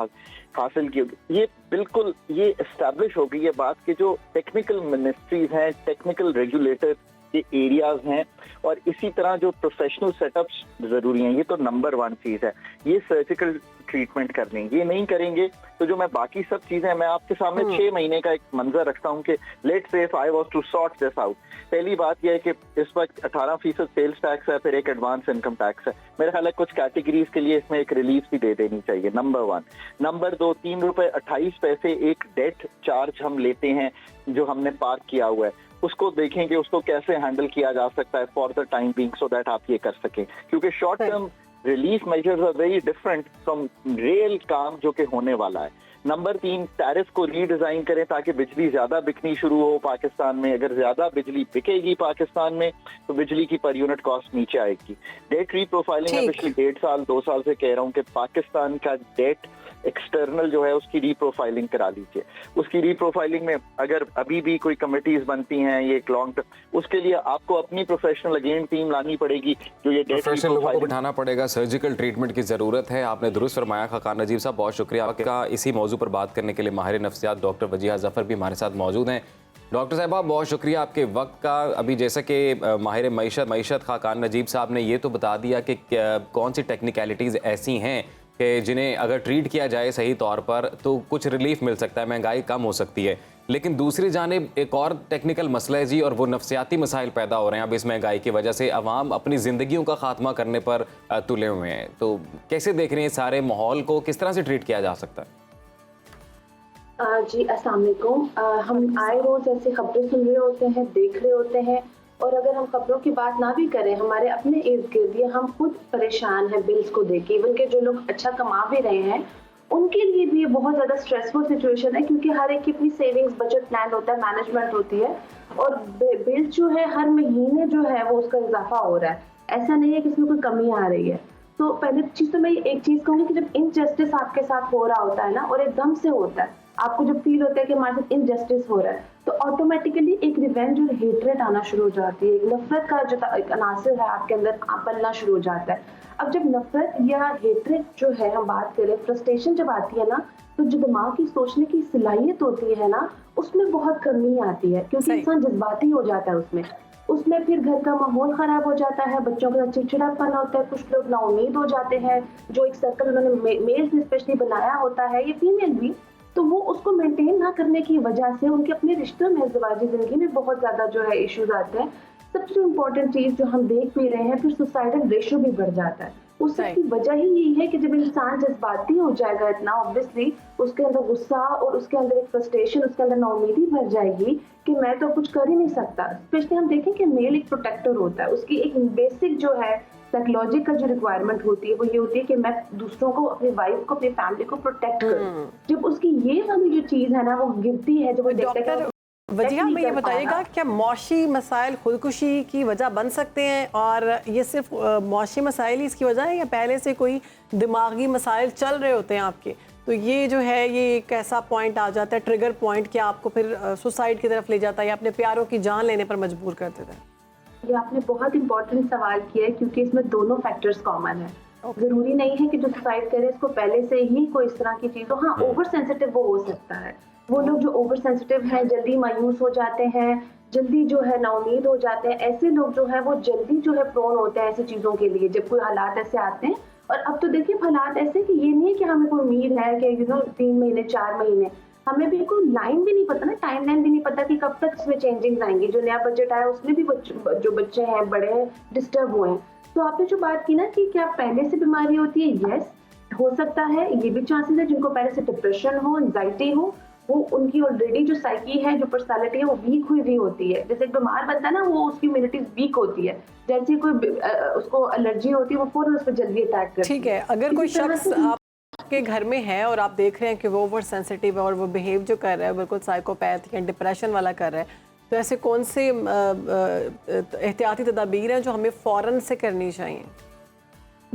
हासिल की होगी, ये बिल्कुल ये एस्टैब्लिश हो गई ये बात कि जो टेक्निकल मिनिस्ट्रीज हैं, टेक्निकल रेगुलेटर के एरियाज हैं, और इसी तरह जो प्रोफेशनल सेटअप्स जरूरी हैं, ये तो नंबर 1 चीज है। ये सर्जिकल ट्रीटमेंट कर लेंगे, ये नहीं करेंगे तो जो मैं बाकी सब चीजें, मैं आपके सामने 6 महीने का एक मंजर रखता हूँ कि let's say if I was to sort this out. पहली बात यह है कि इस वक्त 18% सेल्स टैक्स है, फिर एक एडवांस इनकम टैक्स है। मेरा ख्याल है कुछ कैटेगरीज के लिए इसमें एक रिलीफ भी दे देनी चाहिए, नंबर 1। नंबर 2, 3 रुपए 28 पैसे एक डेट चार्ज हम लेते हैं जो हमने पार्क किया हुआ है, उसको देखेंगे उसको कैसे हैंडल किया जा सकता है for the time being, so that आप ये कर सकें, क्योंकि short term relief measures are very different from real काम जो कि होने वाला है। नंबर 3, टैरिफ को रीडिजाइन करें ताकि बिजली ज्यादा बिकनी शुरू हो पाकिस्तान में। अगर ज्यादा बिजली बिकेगी पाकिस्तान में तो बिजली की पर यूनिट कॉस्ट नीचे आएगी। डेट रीप्रोफाइलिंग है, पिछले 1.5 साल 2 साल से कह रहा हूँ कि पाकिस्तान का डेट एक्सटर्नल जो है उसकी रीप्रोफाइलिंग करा लीजिए। उसकी रीप्रोफाइलिंग में अगर अभी भी कोई कमिटीज बनती हैं, ये एक लॉन्ग टर्म, उसके लिए आपको अपनी प्रोफेशनल अगेन टीम लानी पड़ेगी जो ये डेट प्रोफेशनल लोगों को बिठाना पड़ेगा। सर्जिकल ट्रीटमेंट की ज़रूरत है, आपने दुरुस्त फरमाया। खाकान नजीब साहब, बहुत शुक्रिया आपका। इसी मौजू पर बात करने के लिए माहिर नफ्सियात डॉक्टर वजीहा जफ़र भी हमारे साथ मौजूद हैं। डॉक्टर साहिबा, बहुत शुक्रिया आपके वक्त का। अभी जैसे कि माहिर मईशत खाकान नजीब साहब ने ये तो बता दिया कि कौन सी टेक्निकलिटीज़ ऐसी हैं कि जिन्हें अगर ट्रीट किया जाए सही तौर पर तो कुछ रिलीफ मिल सकता है, महंगाई कम हो सकती है। लेकिन दूसरी जानिब एक और टेक्निकल मसला है जी, और वो नफ्सियाती मसाइल पैदा हो रहे हैं अब इस महंगाई की वजह से। अवाम अपनी ज़िंदगियों का खात्मा करने पर तुले हुए हैं, तो कैसे देख रहे हैं सारे माहौल को, किस तरह से ट्रीट किया जा सकता है? जी अस्सलाम वालेकुम। हम आए रोज़ ऐसी खबरें सुन रहे होते हैं, देख रहे होते हैं, और अगर हम खबरों की बात ना भी करें, हमारे अपने इर्द गिर्द हम खुद परेशान हैं बिल्स को देख के। इवन के जो लोग अच्छा कमा भी रहे हैं उनके लिए भी ये बहुत ज़्यादा स्ट्रेसफुल सिचुएशन है, क्योंकि हर एक की अपनी सेविंग्स, बजट प्लान होता है, मैनेजमेंट होती है, और बिल जो है हर महीने जो है वो उसका इजाफा हो रहा है। ऐसा नहीं है कि इसमें कोई कमी आ रही है। तो पहले चीज़ तो मैं एक चीज़ कहूँगी कि जब इनजस्टिस आपके साथ हो रहा होता है ना, और एकदम से होता है, आपको जब फील होता है कि हमारे साथ इनजस्टिस हो रहा है, तो ऑटोमेटिकली एक रिवेंज और हेट्रेड आना शुरू हो जाती है। एक नफरत का जो एक अनासर है आपके अंदर पलना शुरू हो जाता है। अब जब नफरत या हेट्रेड जो है हम बात करें, फ्रस्ट्रेशन जब आती है ना, तो जो दिमाग की सोचने की सलाहियत होती है ना, उसमें बहुत कमी आती है, क्योंकि इंसान जज्बाती हो जाता है। उसमें फिर घर का माहौल खराब हो जाता है, बच्चों का चिड़चिड़ापन होता है, कुछ लोग नाउमीद हो जाते हैं। जो एक सर्कल उन्होंने मेल से स्पेशली बनाया होता है, ये फीमेल भी, तो वो उसको मेंटेन ना करने की वजह से उनके अपने रिश्तों में, ज़िवाजी जिंदगी में बहुत ज़्यादा जो है इश्यूज आते हैं। सबसे इम्पोर्टेंट चीज़ जो हम देख भी रहे हैं, फिर सुसाइडल रेशियो भी बढ़ जाता है। उसकी वजह ही यही है कि जब इंसान जज्बाती हो जाएगा इतना, ऑब्वियसली उसके अंदर गुस्सा और उसके अंदर एक फ्रस्ट्रेशन, उसके अंदर नाउमीदी भर जाएगी कि मैं तो कुछ कर ही नहीं सकता। स्पेशली हम देखें कि मेल एक प्रोटेक्टर होता है, उसकी एक बेसिक जो है साइकोलॉजिकल जो रिक्वायरमेंट होती है वो ये होती है कि मैं दूसरों को, अपनी वाइफ को, अपनी फैमिली को प्रोटेक्ट करूं। जब उसकी ये वाली जो चीज है ना वो गिरती है, जब वो देखता है। वजीहा, हमें ये बताइएगा क्या मौशी मसाइल खुदकुशी की वजह बन सकते हैं, और ये सिर्फ मौशी मसाइल ही इसकी वजह है, या पहले से कोई दिमागी मसाइल चल रहे होते हैं आपके, तो ये जो है ये एक ऐसा पॉइंट आ जाता है, ट्रिगर पॉइंट, कि आपको फिर सुसाइड की तरफ ले जाता है या अपने प्यारों की जान लेने पर मजबूर कर देता है? ये आपने बहुत इंपॉर्टेंट सवाल किया है, क्योंकि इसमें दोनों फैक्टर्स कॉमन है। जरूरी नहीं है कि जो सुसाइड करे इसको पहले से ही कोई इस तरह की चीज हो। हाँ, ओवर सेंसिटिव वो हो सकता है। वो लोग जो ओवर सेंसिटिव हैं, जल्दी मायूस हो जाते हैं, जल्दी जो है नाउमीद हो जाते हैं, ऐसे लोग जो है वो जल्दी जो है प्रोन होते हैं ऐसी चीजों के लिए जब कोई हालात ऐसे आते हैं। और अब तो देखिए हालात ऐसे कि ये नहीं है कि हमें कोई उम्मीद है कि 3 महीने 4 महीने, हमें भी कोई लाइन भी नहीं पता ना, टाइम लाइन भी नहीं पता कि कब तक इसमें चेंजिंग आएंगी। जो नया बजट आया उसमें भी जो बच्चे हैं, बड़े हैं, डिस्टर्ब हुए हैं। तो आपने जो बात की ना कि क्या पहले से बीमारी होती है, यस हो सकता है, ये भी चांसेस है। जिनको पहले से डिप्रेशन हो, एंजाइटी हो, वो उनकी ऑलरेडी जो साइकी है, जो पर्सनालिटी है, वो वीक हुई भी होती है। जैसे एक बीमार बनता है ना, वो उसकी इम्यूनिटी वीक होती है, जैसे कोई उसको एलर्जी होती है वो फौरन उस पर जल्दी अटैक करती है। ठीक है, अगर कोई शख्स आपके घर में है और आप देख रहे हैं कि वो ओवर सेंसिटिव है और वो बिहेव जो कर रहा है बिल्कुल साइकोपैथ या डिप्रेशन वाला कर रहा है, तो ऐसे कौन से एहतियाती तदाबीर हैं जो हमें फ़ौरन से करनी चाहिए?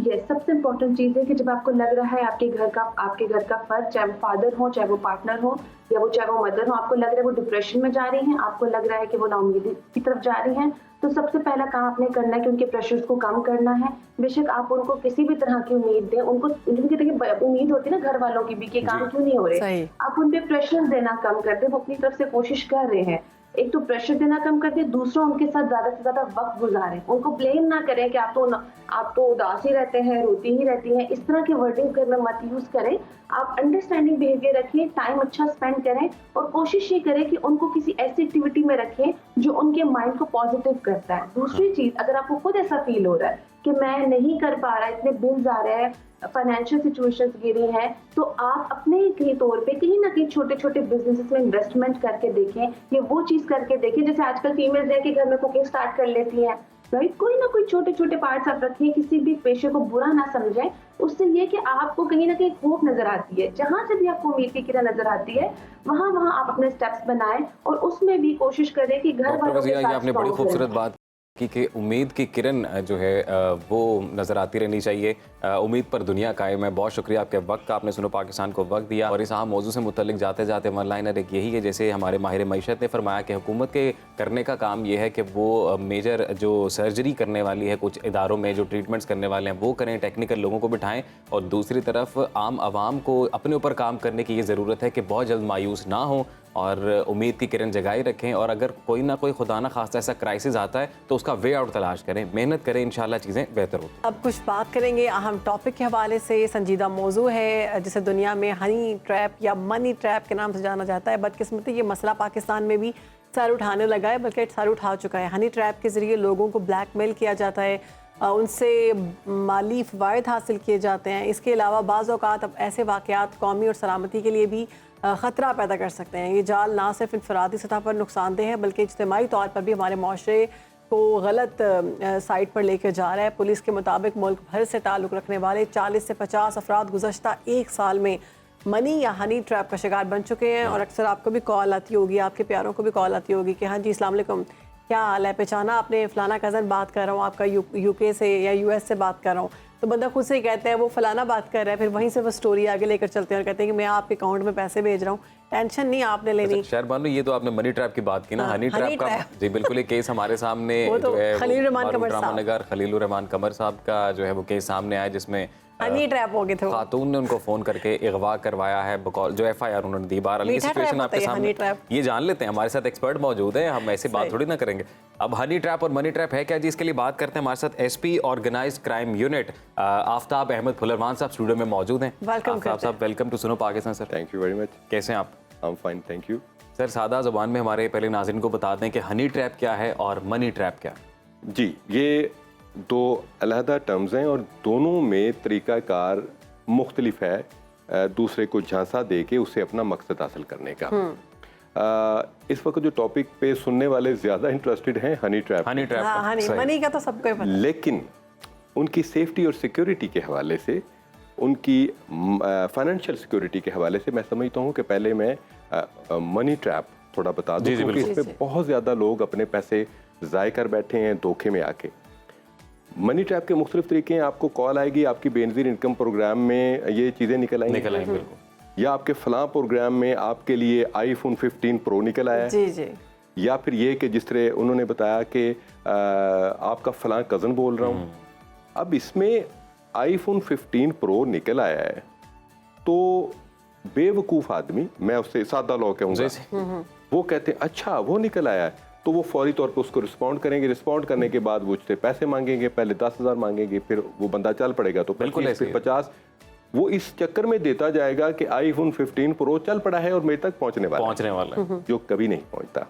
ये सबसे इम्पोर्टेंट चीज़ है कि जब आपको लग रहा है आपके घर का फर्द, चाहे वो फादर हो, चाहे वो पार्टनर हो, या चाहे वो मदर हो, आपको लग रहा है वो डिप्रेशन में जा रही हैं, आपको लग रहा है कि वो नाउमीदी की तरफ जा रही हैं, तो सबसे पहला काम आपने करना है कि उनके प्रेशर्स को कम करना है। बेशक आप उनको किसी भी तरह की उम्मीद दें, उनको उनकी देखिए उम्मीद होती है ना घर वालों की भी कि काम क्यों नहीं हो रहे, आप उन पे प्रेशर देना कम कर दें। वो अपनी तरफ से कोशिश कर रहे हैं, एक तो प्रेशर देना कम कर दे, दूसरा उनके साथ ज्यादा से ज्यादा वक्त गुजारें, उनको ब्लेम ना करें कि आप तो उदास ही रहते हैं, रोती ही रहती हैं, इस तरह के वर्डिंग घर में मत यूज करें। आप अंडरस्टैंडिंग बिहेवियर रखें, टाइम अच्छा स्पेंड करें और कोशिश ये करें कि उनको किसी ऐसी एक्टिविटी में रखें जो उनके माइंड को पॉजिटिव करता है। दूसरी चीज, अगर आपको खुद ऐसा फील हो रहा है कि मैं नहीं कर पा रहा, इतने बिल्स आ रहे हैं, फाइनेंशियल सिचुएशंस गिरी हैं, तो आप अपने के तौर पे कहीं ना कहीं छोटे छोटे बिजनेसेस में इन्वेस्टमेंट करके देखें, ये वो चीज करके देखें। जैसे आजकल फीमेल्स है कि घर में कुकिंग स्टार्ट कर लेती हैं, राइट, कोई ना कोई छोटे छोटे पार्ट्स आप रखें, किसी भी पेशे को बुरा ना समझें। उससे ये कि आपको कहीं ना कहीं होप नजर आती है, जहां से भी आपको उम्मीद की किरण नजर आती है वहां आप अपने स्टेप्स बनाएं और उसमें भी कोशिश करें कि घर वालों के साथ आपने बड़ी खूबसूरत बात कि उम्मीद की किरण जो है वो नज़र आती रहनी चाहिए। उम्मीद पर दुनिया कायम है। बहुत शुक्रिया आपके वक्त का, आपने सुनो पाकिस्तान को वक्त दिया। और इस अहम मौजू से मुतल्लिक जाते जाते वन लाइनर एक यही है, जैसे हमारे माहिर मईशत ने फरमाया कि हुकूमत के करने का काम ये है कि वो मेजर जो सर्जरी करने वाली है कुछ इदारों में, जो ट्रीटमेंट्स करने वाले हैं वो करें, टेक्निकल लोगों को बिठाएं, और दूसरी तरफ आम आवाम को अपने ऊपर काम करने की ये ज़रूरत है कि बहुत जल्द मायूस ना हो और उम्मीद की किरण जगाई रखें। और अगर कोई ना कोई खुदा ना खास्ता ऐसा क्राइसिस आता है तो उसका वे आउट तलाश करें, मेहनत करें, इंशाल्लाह चीज़ें बेहतर होती हैं। अब कुछ बात करेंगे अहम टॉपिक के हवाले से। संजीदा मौजू है जिसे दुनिया में हनी ट्रैप या मनी ट्रैप के नाम से जाना जाता है। बदकिस्मती ये मसला पाकिस्तान में भी सर उठाने लगा है, बल्कि सर उठा चुका है। हनी ट्रैप के ज़रिए लोगों को ब्लैकमेल किया जाता है, उनसे माली फ़वाइद हासिल किए जाते हैं। इसके अलावा बाज़ औक़ात अब ऐसे वाक़यात कौमी और सलामती के लिए भी ख़तरा पैदा कर सकते हैं। ये जाल ना सिर्फ इनफरादी सतह पर नुकसानदेह है बल्कि इज्तिमाई तौर पर भी हमारे माशरे को गलत साइड पर लेकर जा रहा है। पुलिस के मुताबिक मुल्क भर से ताल्लुक़ रखने वाले 40 से 50 अफराद गुज़श्ता एक साल में मनी या हनी ट्रैप का शिकार बन चुके हैं। और अक्सर आपको भी कॉल आती होगी, आपके प्यारों को भी कॉल आती होगी कि हाँ जी अस्सलाम वालेकुम, क्या हाल है, पहचाना आपने, फ़लाना कज़न बात कर रहा हूँ, आपका यूके से या यूएस से बात कर रहा हूँ। तो बंदा खुद से ही कहता है वो फलाना बात कर रहा है, फिर वहीं से वो स्टोरी आगे लेकर चलते हैं और कहते हैं कि मैं आपके अकाउंट में पैसे भेज रहा हूँ, टेंशन नहीं आपने लेनी। शहर बानो, ये तो आपने मनी ट्रैप की बात की ना, हनी ट्रैप का जी बिल्कुल एक केस हमारे सामने जो है खलीलुर रहमान कमर साहब का जो है वो केस सामने आया, जिसमें हनी ट्रैप हो गए थे। खातून ने उनको फ़ोन करके अगवा करवाया है, जो एफआईआर उन्होंने दी। बहरहाल ये सिचुएशन आपके सामने ये जान लेते हैं, हमारे साथ एक्सपर्ट मौजूद है, हम ऐसे बात थोड़ी ना करेंगे। अब हनी ट्रैप और मनी ट्रैप है क्या जी, इसके लिए बात करते हैं। हमारे साथ SP organised crime unit Aftab Ahmad फुलरमान साहब स्टूडियो में मौजूद हैं। आफ्ताब साहब वेलकम टू सुनो Pakistan. Sir thank you very much. कैसे हैं आप? I am fine, thank you. Sir सादा ज़ुबान में हमारे पहले नाज़रीन को बता दें कि हनी ट्रैप क्या है और मनी ट्रैप क्या है। जी, ये दो अलहदा टर्म्स हैं और दोनों में तरीक़ाकार मुख्तलिफ है, दूसरे को झांसा दे के उसे अपना मकसद हासिल करने का। इस वक्त जो टॉपिक पे सुनने वाले ज़्यादा इंटरेस्टेड हैं हनी ट्रैप। मनी का तो सबको पता है, लेकिन उनकी सेफ्टी और सिक्योरिटी के हवाले से, उनकी फाइनेंशियल सिक्योरिटी के हवाले से मैं समझता हूँ कि पहले मैं मनी ट्रैप थोड़ा बता दूँ, क्योंकि इसमें बहुत ज़्यादा लोग अपने पैसे ज़ाय कर बैठे हैं धोखे में आके। मनी ट्रैप के मुख्तलिफ तरीके हैं। आपको कॉल आएगी, आपकी बेनज़ीर इनकम प्रोग्राम में ये चीज़ें निकल आएंगी, या आपके फलां प्रोग्राम में आपके लिए iPhone 15 Pro निकल आया है, या फिर ये कि जिस तरह उन्होंने बताया कि आपका फलां कज़न बोल रहा हूँ। अब इसमें iPhone 15 Pro निकल आया है तो बेवकूफ़ आदमी, मैं उससे सादा लॉ कहूँगा, वो कहते हैं अच्छा वो निकल आया है, तो वो फौरी तौर पे उसको रिस्पॉन्ड करेंगे। रिस्पॉन्ड करने के बाद वो उससे पैसे मांगेंगे, पहले 10,000 मांगेंगे, फिर वो बंदा चल पड़ेगा तो 25, फिर 50। वो इस चक्कर में देता जाएगा कि iPhone 15 Pro चल पड़ा है और मेरे तक पहुंचने वाला है, जो कभी नहीं पहुंचता।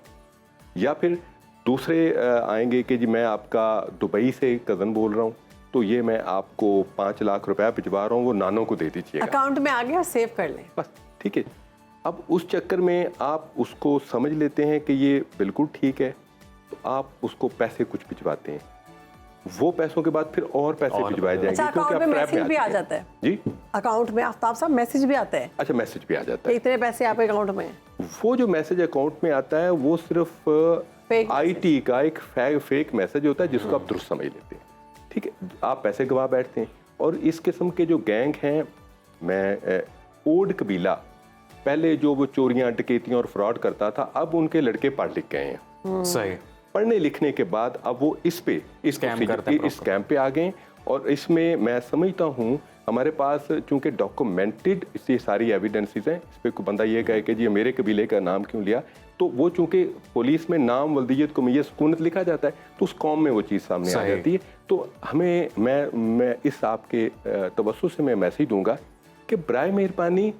या फिर दूसरे आएंगे कि जी मैं आपका दुबई से कज़न बोल रहा हूँ, तो ये मैं आपको 5 लाख रुपया भिजवा रहा हूँ, वो नानों को दे दीजिएगा, अकाउंट में आ गया, सेव कर लें बस, ठीक है। अब उस चक्कर में आप उसको समझ लेते हैं कि ये बिल्कुल ठीक है, तो आप उसको पैसे कुछ भिजवाते हैं, वो पैसों के बाद फिर और पैसे भिजवाए जाएंगे। अच्छा, क्योंकि अकाउंट में मैसेज भी आ जाता है जी, अकाउंट में आफ्ताब साहब मैसेज भी आता है। अच्छा, मैसेज भी आ जाता है, इतने पैसे आपके अकाउंट में। वो जो मैसेज अकाउंट में आता है वो सिर्फ IT का एक फेक मैसेज होता है जिसको आप दुरुस्त समझ लेते हैं, ठीक है। आप पैसे गवा बैठते हैं, और इस किस्म के जो गैंग हैं, मैं ओड कबीला, पहले जो वो चोरियां, डकैतियां और फ्रॉड करता था, अब उनके लड़के पढ़ लिख गए हैं। सही। पढ़ने लिखने के बाद अब वो इस स्कैम पे आ गए। और इसमें मैं समझता हूँ हमारे पास चूंकि डॉक्यूमेंटेड ये सारी एविडेंसेस हैं, इस पर कोई बंदा ये कहे कि जी मेरे कबीले का नाम क्यों लिया, तो वो चूंकि पुलिस में नाम, वल्दियत, कौमियत, सुकूनत लिखा जाता है, तो उस कौम में वो चीज़ सामने आ जाती है। तो हमें मैं इस आपके तवज्जो से मैं मैसेज दूंगा कि बराए मेहरबानी,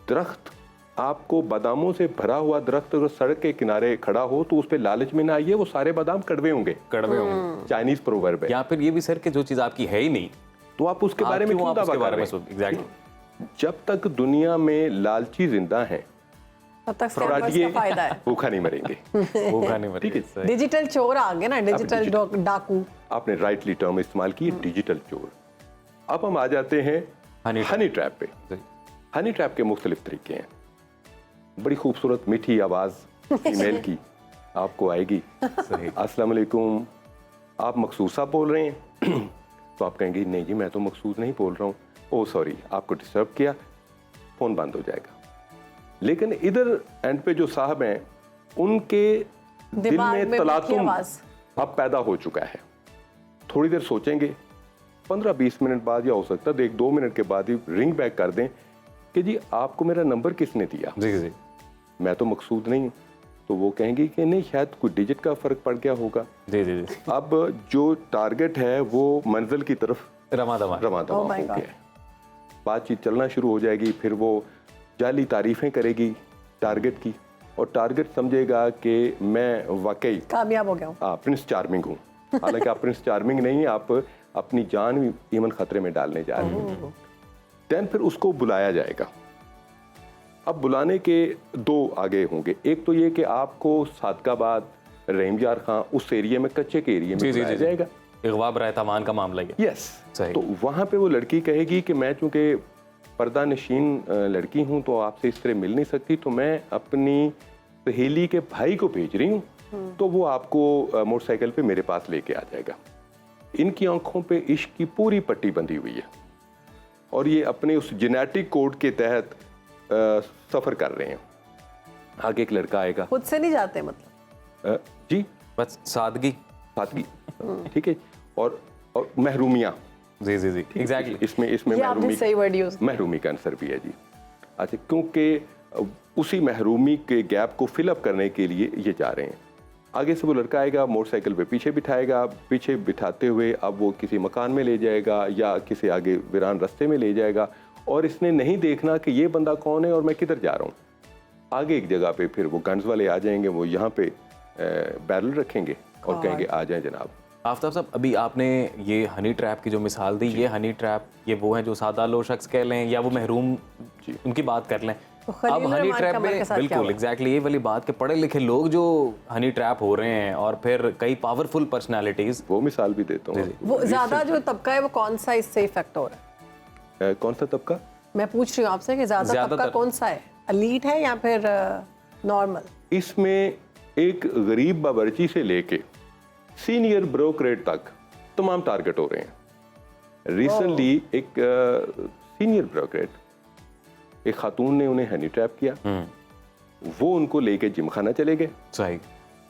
दरख्त आपको बादामों से भरा हुआ दरख्त अगर सड़क के किनारे खड़ा हो तो उस पर लालच में ना आइए, वो सारे बादाम कड़वे होंगे। चाइनीज प्रोवर्ब है। या फिर ये भी सर कि जो चीज़ आपकी है ही नहीं, तो आप उसके बारे में क्यों दावा कर रहे हैं? एग्जैक्टली। जब तक दुनिया में लालची जिंदा है तब तक स्कैमर्स का फायदा है। भूखा नहीं मरेंगे। भूखा नहीं मरेंगे। ठीक है। डिजिटल चोर आ गए ना, डिजिटल डाकू। आपने राइटली टर्म इस्तेमाल की, डिजिटल चोर। अब हम आ जाते हैं हनी ट्रैप पे। हनी ट्रैप के मुख्तलिफ तरीके हैं। बड़ी खूबसूरत मीठी आवाज़ फीमेल की आपको आएगी। अस्सलाम वालेकुम, आप मकसूद साहब बोल रहे हैं? तो आप कहेंगे नहीं जी मैं तो मकसूद नहीं बोल रहा हूँ, ओह सॉरी आपको डिस्टर्ब किया, फ़ोन बंद हो जाएगा। लेकिन इधर एंड पे जो साहब हैं उनके दिल में तलातुम अब पैदा हो चुका है। थोड़ी देर सोचेंगे, 15-20 मिनट बाद या हो सकता है 1-2 मिनट के बाद ही रिंग बैक कर दें कि जी आपको मेरा नंबर किसने दिया? जी जी मैं तो मकसूद नहीं हूँ। तो वो कहेंगे कि नहीं शायद कोई डिजिट का फ़र्क पड़ गया होगा। जी जी जी। अब जो टारगेट है वो मंजिल की तरफ रमा-दमा हो गया है। बातचीत चलना शुरू हो जाएगी, फिर वो जाली तारीफ़ें करेगी टारगेट की, और टारगेट समझेगा कि मैं वाकई कामयाब हो गया हूँ, प्रिंस चार्मिंग हूँ। हालांकि आप प्रिंस चार्मिंग नहीं, आप अपनी जान भी ईमन खतरे में डालने जा रहे हैं। देन फिर उसको बुलाया जाएगा। अब बुलाने के 2 आगे होंगे। एक तो ये कि आपको सादकाबाद, रहीमयार खां, उस एरिया में, कच्चे के एरिया में बुलाया जाएगा। इग़वा बराए तमान का मामला है। यस। तो वहाँ पे वो लड़की कहेगी कि मैं चूँकि पर्दा नशीन लड़की हूँ तो आपसे इस तरह मिल नहीं सकती, तो मैं अपनी सहेली के भाई को भेज रही हूँ, तो वो आपको मोटरसाइकिल पे मेरे पास लेके आ जाएगा। इनकी आंखों पे इश्क की पूरी पट्टी बंधी हुई है और ये अपने उस जेनेटिक कोड के तहत सफ़र कर रहे हैं। आगे एक लड़का आएगा, खुद से नहीं जाते मतलब? जी बस सादगी ठीक है। और महरूमियाँ। जी जी जी एग्जैक्टली। इसमें महरूमी का आंसर भी है जी। अच्छा, क्योंकि उसी महरूमी के गैप को फिलअप करने के लिए ये जा रहे हैं। आगे से वो लड़का आएगा, मोटरसाइकिल पे पीछे बिठाएगा, पीछे बिठाते हुए अब वो किसी मकान में ले जाएगा या किसी आगे वीरान रास्ते में ले जाएगा, और इसने नहीं देखना कि ये बंदा कौन है और मैं किधर जा रहा हूँ। आगे एक जगह पे फिर वो गन्स वाले आ जाएंगे, वो यहाँ पे बैरल रखेंगे और कहेंगे आ जाएं जनाब। आफ्ताब साहब, अभी आपने ये हनी ट्रैप की जो मिसाल दी, ये हनी ट्रैप ये वो है जो सादा लो शख्स कह लें या वो महरूम उनकी बात कर लें। अब हनी ट्रैप में बिल्कुल एग्जैक्टली ये वाली बात कि पढ़े लिखे लोग जो हनी ट्रैप हो रहे हैं और फिर कई पावरफुल पर्सनालिटीज, वो मिसाल भी देता हूँ। वो ज्यादा जो तबका है वो कौन सा इससे इफेक्ट हो रहा है? कौन सा तबका? मैं पूछ रही हूँ आपसे कि ज्यादा तबका कौन सा है, एलीट है या फिर नॉर्मल? इसमें एक गरीब बावर्ची से लेके सीनियर ब्रोकरेट तक तमाम टारगेट हो रहे हैं। रिसेंटली एक सीनियर ब्रोकरेट, एक खातून ने उन्हें हनी ट्रैप किया। वो उनको लेके जिम खाना चले गए। सही।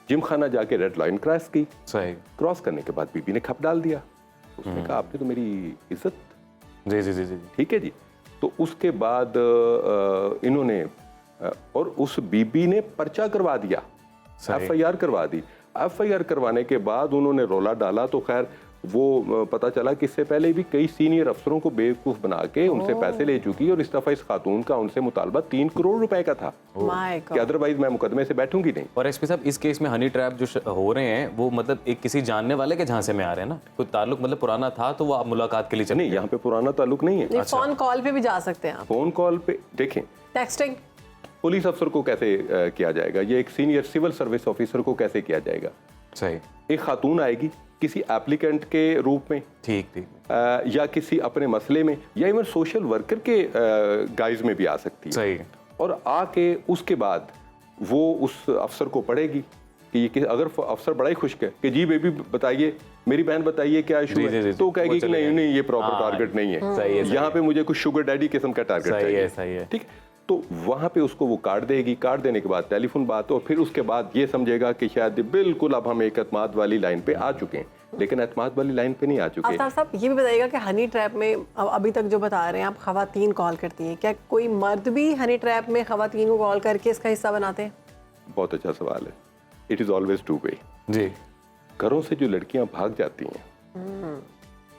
जिम खाना जाके रेड लाइन क्रॉस की। सही। क्रॉस करने के बाद बीबी ने खप डाल दिया। उसने कहा आपने तो मेरी इज्जत। जी जी जी जी ठीक है जी। तो उसके बाद इन्होंने और उस बीबी ने पर्चा करवा दिया, FIR करवा दी। FIR करवाने के बाद उन्होंने रोला डाला तो खैर वो पता चला कि इससे पहले भी कई सीनियर अफसरों को बेवकूफ़ बना के उनसे पैसे ले चुकी, और इस दफ़ा इस खातून का उनसे मुतालबा 3 करोड़ रुपए का था कि अदरवाइज मैं मुकदमे से बैठूंगी नहीं। और एसपी साहब, इस केस में हनी ट्रैप जो हो रहे हैं वो मतलब एक किसी जानने वाले के झांसे में आ रहे हैं ना? कोई ताल्लुक मतलब पुराना था तो वो आप मुलाकात के लिए चले? नहीं, यहाँ पे पुराना ताल्लुक नहीं है। फोन कॉल पे भी जा सकते हैं आप। फोन कॉल पे देखें, टेक्सटिंग पुलिस अफसर को कैसे किया जाएगा, ये एक सीनियर सिविल सर्विस ऑफिसर को कैसे किया जाएगा? सही। एक खातून आएगी किसी एप्लीकेंट के रूप में, ठीक या किसी अपने मसले में, या इवन सोशल वर्कर के गाइज में भी आ सकती है। सही। और आके उसके बाद वो उस अफसर को पढ़ेगी, कि अगर अफसर बड़ा ही खुश है कि जी बेबी बताइए, मेरी बहन बताइए क्या इशू है, तो कहेगी कि नहीं ये प्रॉपर टारगेट नहीं है, यहाँ पे मुझे कुछ शुगर डैडी किस्म का टारगेट चाहिए, ठीक। तो वहाँ पे उसको वो कार्ड देगी, कार्ड देने के बाद टेलीफोन बात, और फिर उसके बाद ये समझेगा कि शायद बिल्कुल अब हम एक एतमाद वाली लाइन पे आ चुके हैं, लेकिन एतमाद वाली लाइन पे नहीं आ चुके। आफ्ताब साहब ये भी बताइएगा कि हनी ट्रैप में अभी तक जो बता रहे हैं आप, खवातीन कॉल करती हैं, क्या कोई मर्द भी हनी ट्रैप में खवातीन को कॉल करके इसका हिस्सा बनाते हैं? बहुत अच्छा सवाल है। It is always two way जी। घरों से जो लड़कियां भाग जाती हैं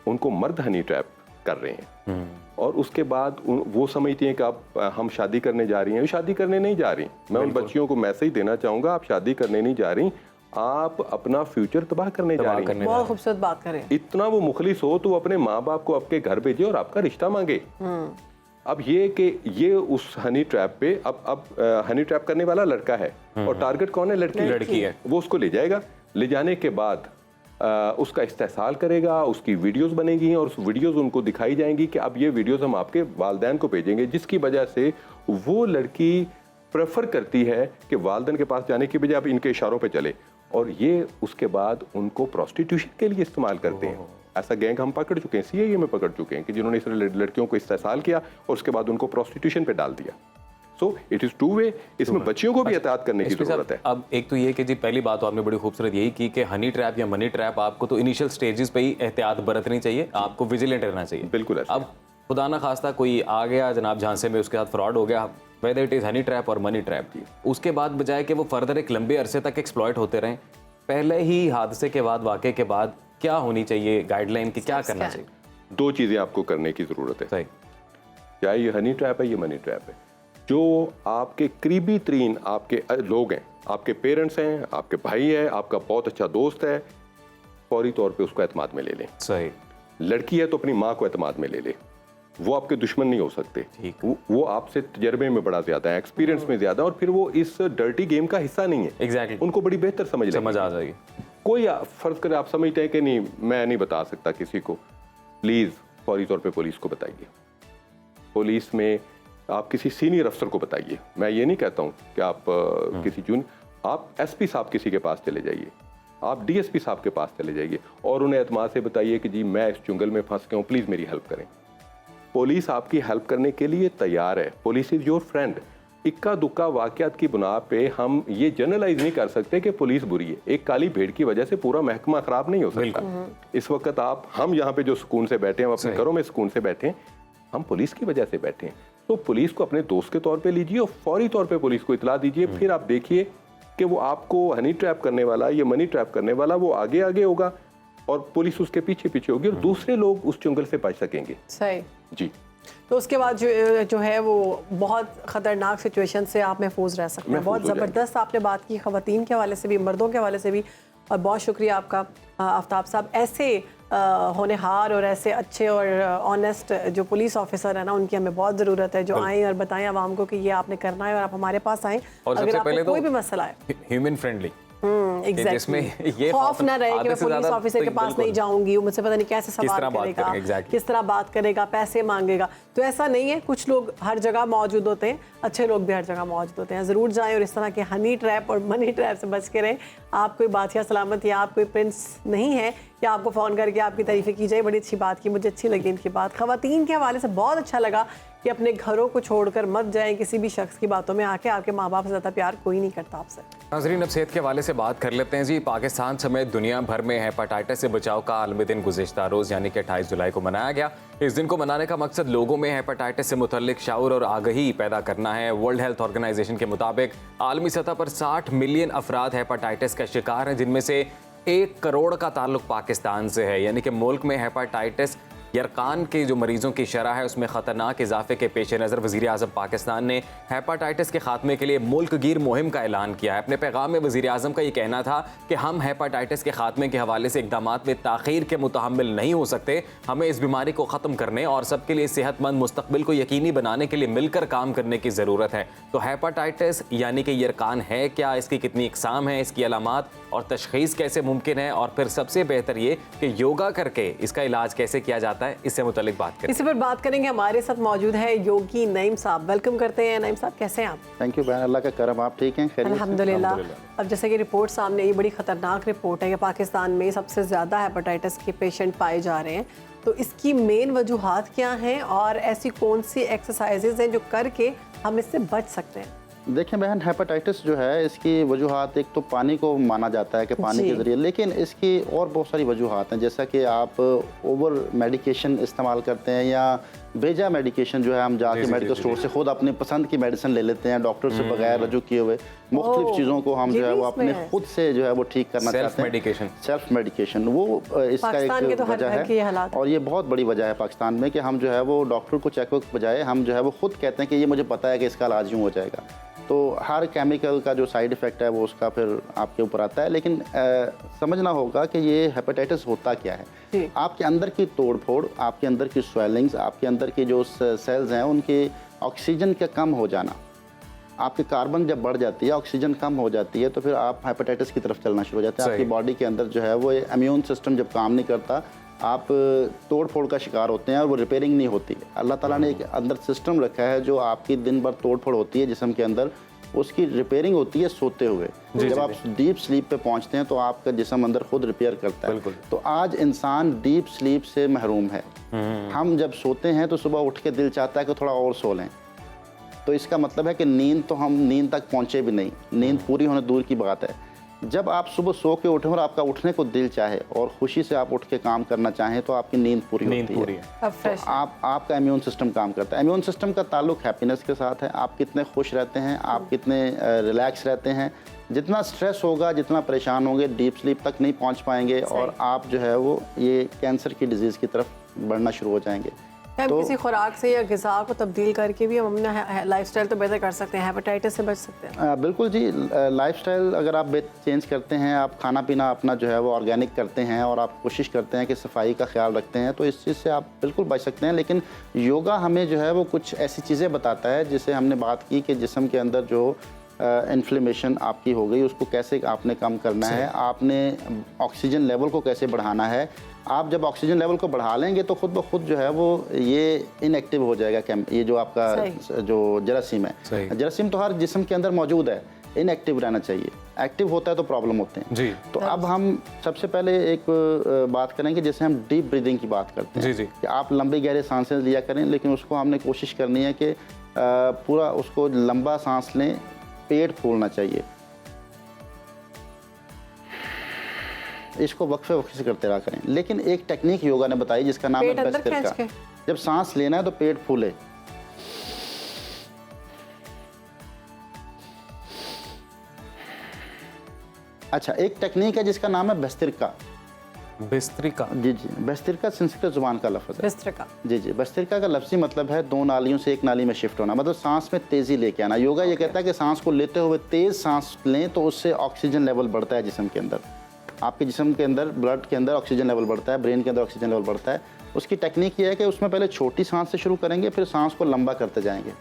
उनको मर्द हनी ट्रैप कर रहे हैं, और उसके बाद वो समझती हैं कि आप हम शादी करने जा रही हैं। शादी करने नहीं जा रही। मैं उन बच्चियों को मैसेज देना चाहूँगा, आप शादी करने नहीं जा रही, आप अपना फ्यूचर तबाह करने जा रही हैं। बहुत खूबसूरत बात करें। इतना वो मुखलिस हो तो वो अपने माँ बाप को आपके घर भेजे और आपका रिश्ता मांगे। अब ये कि ये उस हनी ट्रैप पे अब हनी ट्रैप करने वाला लड़का है और टारगेट कौन है? लड़की है। वो उसको ले जाएगा, ले जाने के बाद उसका इस्तेहसाल करेगा, उसकी वीडियोस बनेगी और उस वीडियोस उनको दिखाई जाएंगी कि अब ये वीडियोस हम आपके वालिदैन को भेजेंगे, जिसकी वजह से वो लड़की प्रेफर करती है कि वालिदैन के पास जाने की बजाय अब इनके इशारों पे चले, और ये उसके बाद उनको प्रोस्टिट्यूशन के लिए इस्तेमाल करते हैं। ऐसा गैंग हम पकड़ चुके हैं, सीआईए में पकड़ चुके हैं कि जिन्होंने इस लड़कियों को इस्तेहसाल किया और उसके बाद उनको प्रोस्टिट्यूशन पे डाल दिया। So it is two way. इसमें बच्चियों को भी एहतियात करने की जरूरत है। अब एक तो ये कि जी पहली बात तो आपने बड़ी खूबसूरत यही की कि हनी ट्रैप या मनी ट्रैप आपको तो इनिशियल स्टेजेस पे ही एहतियात बरतनी चाहिए, आपको विजिलेंट रहना चाहिए। बिल्कुल ऐसा। अब खुदा ना खास्ता कोई आ गया जनाब झांसे में, उसके साथ फ्रॉड हो गया, whether it is honey trap और मनी ट्रैप, उसके बाद बजाय कि वो फर्दर एक लंबे अरसे तक एक्सप्लॉइट होते रहें, पहले ही हादसे के बाद, वाक़े के बाद क्या होनी चाहिए गाइडलाइन की, क्या करना चाहिए? दो चीज़ें आपको करने की ज़रूरत है। सही। क्या ये हनी ट्रैप है, ये मनी ट्रैप है? जो आपके करीबी तरीन आपके लोग हैं, आपके पेरेंट्स हैं, आपके भाई है, आपका बहुत अच्छा दोस्त है, फौरी तौर पे उसको एतमाद में ले लें। सही। लड़की है तो अपनी माँ को एतमाद में ले ले, वो आपके दुश्मन नहीं हो सकते। वो आपसे तजर्बे में बड़ा ज्यादा है, एक्सपीरियंस में ज्यादा, और फिर वो इस डर्टी गेम का हिस्सा नहीं है। एग्जैक्टली। उनको बड़ी बेहतर समझ आ जाएगी। कोई फर्ज करे आप समझते हैं कि नहीं मैं नहीं बता सकता किसी को, प्लीज फौरी तौर पे पुलिस को बताइए। पुलिस में आप किसी सीनियर अफसर को बताइए। मैं ये नहीं कहता हूँ कि आप किसी आप एसपी साहब किसी के पास चले जाइए, आप डीएसपी साहब के पास चले जाइए और उन्हें एतमाद से बताइए कि जी मैं इस जंगल में फंस गया हूँ, प्लीज मेरी हेल्प करें। पुलिस आपकी हेल्प करने के लिए तैयार है। Police is your friend. इक्का दुक्का वाकयात की बुना पे हम ये जनरलाइज नहीं कर सकते कि पुलिस बुरी है। एक काली भेड़ की वजह से पूरा महकमा खराब नहीं हो सकता। इस वक्त हम यहाँ पे जो सुकून से बैठे हैं, अपने घरों में सुकून से बैठे हैं, हम पुलिस की वजह से बैठे हैं। तो पुलिस को अपने दोस्त के तौर पे लीजिए और फौरी तौर पे पुलिस को इतला दीजिए। फिर आप देखिए कि वो आपको हनी ट्रैप करने वाला, ये मनी ट्रैप करने वाला, वो आगे आगे होगा और पुलिस उसके पीछे पीछे होगी और दूसरे लोग उस जंगल से बच सकेंगे। सही जी। तो उसके बाद जो है वो बहुत ख़तरनाक सिचुएशन से आप महफूज रह सकते हैं। बहुत ज़बरदस्त आपने बात की ख़वातीन के हवाले से भी, मर्दों के हवाले से भी, और बहुत शुक्रिया आपका आफ्ताब साहब। ऐसे होनहार और ऐसे अच्छे और ऑनेस्ट जो पुलिस ऑफिसर है ना, उनकी हमें बहुत ज़रूरत है, जो आएँ और बताएं आवाम को कि ये आपने करना है और आप हमारे पास आएँ अगर आपको कोई भी मसला है। Human friendly. Exactly. खौफ ना रहे कि मैं पुलिस ऑफिसर के पास नहीं जाऊंगी, वो मुझसे पता नहीं कैसे सवाल करेगा, किस तरह बात करेगा, पैसे मांगेगा। तो ऐसा नहीं है। कुछ लोग हर जगह मौजूद होते हैं, अच्छे लोग भी हर जगह मौजूद होते हैं। ज़रूर जाएं और इस तरह के हनी ट्रैप और मनी ट्रैप से बच के रहें। आप कोई बादशाह सलामत या आप कोई प्रिंस नहीं है या आपको फ़ोन करके आपकी तारीफ़ें की जाए। बड़ी अच्छी बात की, मुझे अच्छी लगी इनकी बात। ख़वातीन के हवाले से बहुत अच्छा लगा कि अपने घरों को छोड़कर मत जाएं किसी भी शख्स की बातों में आके। आपके माँ बाप से ज़्यादा प्यार कोई नहीं करता आपसे। नाज़रीन, अब सेहत के हवाले से बात कर लेते हैं जी। पाकिस्तान समेत दुनिया भर में हेपेटाइटिस से बचाव का आलमी दिन गुज़िश्ता रोज़ यानी कि 28 जुलाई को मनाया गया। इस दिन को मनाने का मकसद लोगों में हेपेटाइटिस से मुतल्लिक शऊर और आगही पैदा करना है। वर्ल्ड हेल्थ ऑर्गेनाइजेशन के मुताबिक आलमी सतह पर 60 मिलियन अफराद हेपेटाइटिस का शिकार हैं, जिनमें से 1 करोड़ का ताल्लुक पाकिस्तान से है। यानी कि मुल्क में हेपेटाइटिस यरकान के जो मरीजों की शरह है उसमें ख़तरनाक इजाफे के पेश नज़र वज़ीर आज़म पाकिस्तान ने हेपेटाइटिस के खात्मे के लिए मुल्क गिर मुहिम का ऐलान किया है। अपने पैगाम में वज़ीर आज़म का ये कहना था कि हम हेपेटाइटिस के खात्मे के हवाले से इक़दामात में ताख़ीर के मुतहम्मिल नहीं हो सकते। हमें इस बीमारी को ख़त्म करने और सबके लिए सेहतमंद मुस्तक़बिल को यकीनी बनाने के लिए मिलकर काम करने की ज़रूरत है। तो हेपेटाइटिस यानी कि यरकान है क्या, इसकी कितनी इक़साम है, इसकी अलामात और तशख़ीस कैसे मुमकिन है, और फिर सबसे बेहतर ये कि योगा करके इसका इलाज कैसे किया जाता है, इससे मुतालिक बात करें। इसी पर बात करेंगे। हमारे साथ मौजूद है योगी नईम साहब। वेलकम करते हैं नईम साहब, कैसे हैं आप? थैंक यू बहन, अल्लाह का करम, आप ठीक हैं? अल्हम्दुलिल्लाह। अब जैसे कि रिपोर्ट सामने, ये बड़ी ख़तरनाक रिपोर्ट है कि पाकिस्तान में सबसे ज़्यादा हेपेटाइटिस के पेशेंट पाए जा रहे हैं, तो इसकी मेन वजूहात क्या हैं और ऐसी कौन सी एक्सरसाइजेज हैं जो करके हम इससे बच सकते हैं? देखें बहन, हेपेटाइटिस जो है इसकी वजूहात, एक तो पानी को माना जाता है कि पानी के ज़रिए, लेकिन इसकी और बहुत सारी वजूहात हैं, जैसा कि आप ओवर मेडिकेशन इस्तेमाल करते हैं या बेजा मेडिकेशन जो है हम जाके मेडिकल स्टोर से खुद अपनी पसंद की मेडिसिन ले लेते हैं, डॉक्टर से बगैर रजू किए हुए मुख्तलिफ चीज़ों को हम जो है वो अपने खुद से जो है वो ठीक करना चाहते हैं। सेल्फ मेडिकेशन वो इसका एक वजह है, और ये बहुत बड़ी वजह है पाकिस्तान में कि हम जो है वो डॉक्टर को चेकअप के बजाय हम जो है वो खुद कहते हैं कि ये मुझे पता है कि इसका इलाज यूँ हो जाएगा। तो हर केमिकल का जो साइड इफ़ेक्ट है वो उसका फिर आपके ऊपर आता है, लेकिन समझना होगा कि ये हेपेटाइटिस होता क्या है। आपके अंदर की तोड़ फोड़, आपके अंदर की स्वेलिंग्स, आपके अंदर की जो सेल्स हैं उनकी ऑक्सीजन का कम हो जाना, आपके कार्बन जब बढ़ जाती है, ऑक्सीजन कम हो जाती है, तो फिर आप हेपेटाइटिस की तरफ चलना शुरू हो जाते हैं। आपकी बॉडी के अंदर जो है वो इम्यून सिस्टम जब काम नहीं करता, आप तोड़ फोड़ का शिकार होते हैं और वो रिपेयरिंग नहीं होती। अल्लाह ताला ने एक अंदर सिस्टम रखा है जो आपकी दिन भर तोड़ फोड़ होती है जिस्म के अंदर, उसकी रिपेयरिंग होती है सोते हुए। जब आप डीप स्लीप पे पहुंचते हैं तो आपका जिस्म अंदर खुद रिपेयर करता है। तो आज इंसान डीप स्लीप से महरूम है। हम जब सोते हैं तो सुबह उठ के दिल चाहता है कि थोड़ा और सो लें, तो इसका मतलब है कि नींद तो हम नींद तक पहुँचे भी नहीं, नींद पूरी होने दूर की बात है। जब आप सुबह सो के उठें और आपका उठने को दिल चाहे और खुशी से आप उठ के काम करना चाहें तो आपकी नींद पूरी होती है। तो आपका इम्यून सिस्टम काम करता है। इम्यून सिस्टम का ताल्लुक हैप्पीनेस के साथ है। आप कितने खुश रहते हैं, आप कितने रिलैक्स रहते हैं। जितना स्ट्रेस होगा, जितना परेशान होंगे, डीप स्लीप तक नहीं पहुंच पाएंगे और आप जो है वो ये कैंसर की डिजीज़ की तरफ बढ़ना शुरू हो जाएंगे। हम किसी खुराक से या ग़िज़ा को तब्दील करके भी हम अपना लाइफस्टाइल तो बेहतर कर सकते हैं, हेपेटाइटिस से बच सकते हैं। बिल्कुल जी, लाइफस्टाइल अगर आप चेंज करते हैं, आप खाना पीना अपना जो है वो ऑर्गेनिक करते हैं और आप कोशिश करते हैं कि सफाई का ख्याल रखते हैं, तो इस चीज़ से आप बिल्कुल बच सकते हैं। लेकिन योगा हमें जो है वो कुछ ऐसी चीज़ें बताता है, जिसे हमने बात की कि जिस्म के अंदर जो इन्फ्लेमेशन आपकी हो गई उसको कैसे आपने कम करना है, आपने ऑक्सीजन लेवल को कैसे बढ़ाना है। आप जब ऑक्सीजन लेवल को बढ़ा लेंगे तो खुद ब खुद जो है वो ये इनएक्टिव हो जाएगा। ये जो आपका जो जरासीम है, जरासीम तो हर जिस्म के अंदर मौजूद है, इनएक्टिव रहना चाहिए। एक्टिव होता है तो प्रॉब्लम होते हैं जी। तो अब हम सबसे पहले एक बात करेंगे, जैसे हम डीप ब्रीदिंग की बात करते हैं जी। कि आप लंबी गहरे सांसें लिया करें, लेकिन उसको हमने कोशिश करनी है कि पूरा उसको लंबा सांस लें, पेट फूलना चाहिए। इसको वक्फे वक्फे से करते रहा करें। लेकिन एक टेक्निक योगा ने बताई जिसका नाम है भस्त्रिका। जब सांस लेना है तो पेट फूले, अच्छा एक टेक्निक है जिसका नाम है भस्त्रिका। भस्त्रिका जी जी, भस्त्रिका संस्कृत जुबान का लफ्ज़ है। भस्त्रिका जी जी, भस्त्रिका का लफ्ज़ी मतलब है दो नालियों से एक नाली में शिफ्ट होना, मतलब सांस में तेज़ी लेके आना। योगा ये कहता है कि सांस को लेते हुए तेज़ सांस लें तो उससे ऑक्सीजन लेवल बढ़ता है जिस्म के अंदर। आपके जिस्म के अंदर, ब्लड के अंदर ऑक्सीजन लेवल बढ़ता है, ब्रेन के अंदर ऑक्सीजन लेवल बढ़ता है। उसकी टेक्निक ये है कि उसमें पहले छोटी सांस से शुरू करेंगे, फिर सांस को लंबा करते जाएंगे।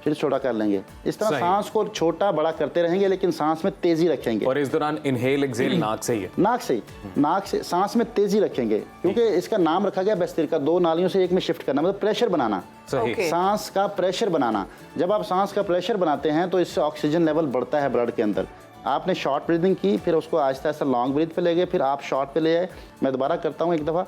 फिर छोटा कर लेंगे। इस तरह सांस को छोटा बड़ा करते रहेंगे, लेकिन सांस में तेजी रखेंगे। और इस दौरान इनहेल एक्सेल नाक से ही है। नाक से ही, नाक से सांस में तेजी रखेंगे, क्योंकि इसका नाम रखा गया भस्त्रिका। दो नालियों से एक में शिफ्ट करना, मतलब प्रेशर बनाना, सांस का प्रेशर बनाना। जब आप सांस का प्रेशर बनाते हैं तो इससे ऑक्सीजन लेवल बढ़ता है ब्लड के अंदर। आपने शॉर्ट ब्रीदिंग की, फिर उसको आहिस्ता आहिस्ता लॉन्ग ब्रीथ पे ले गए, फिर आप शॉर्ट पे ले आए। मैं दोबारा करता हूँ एक दफ़ा।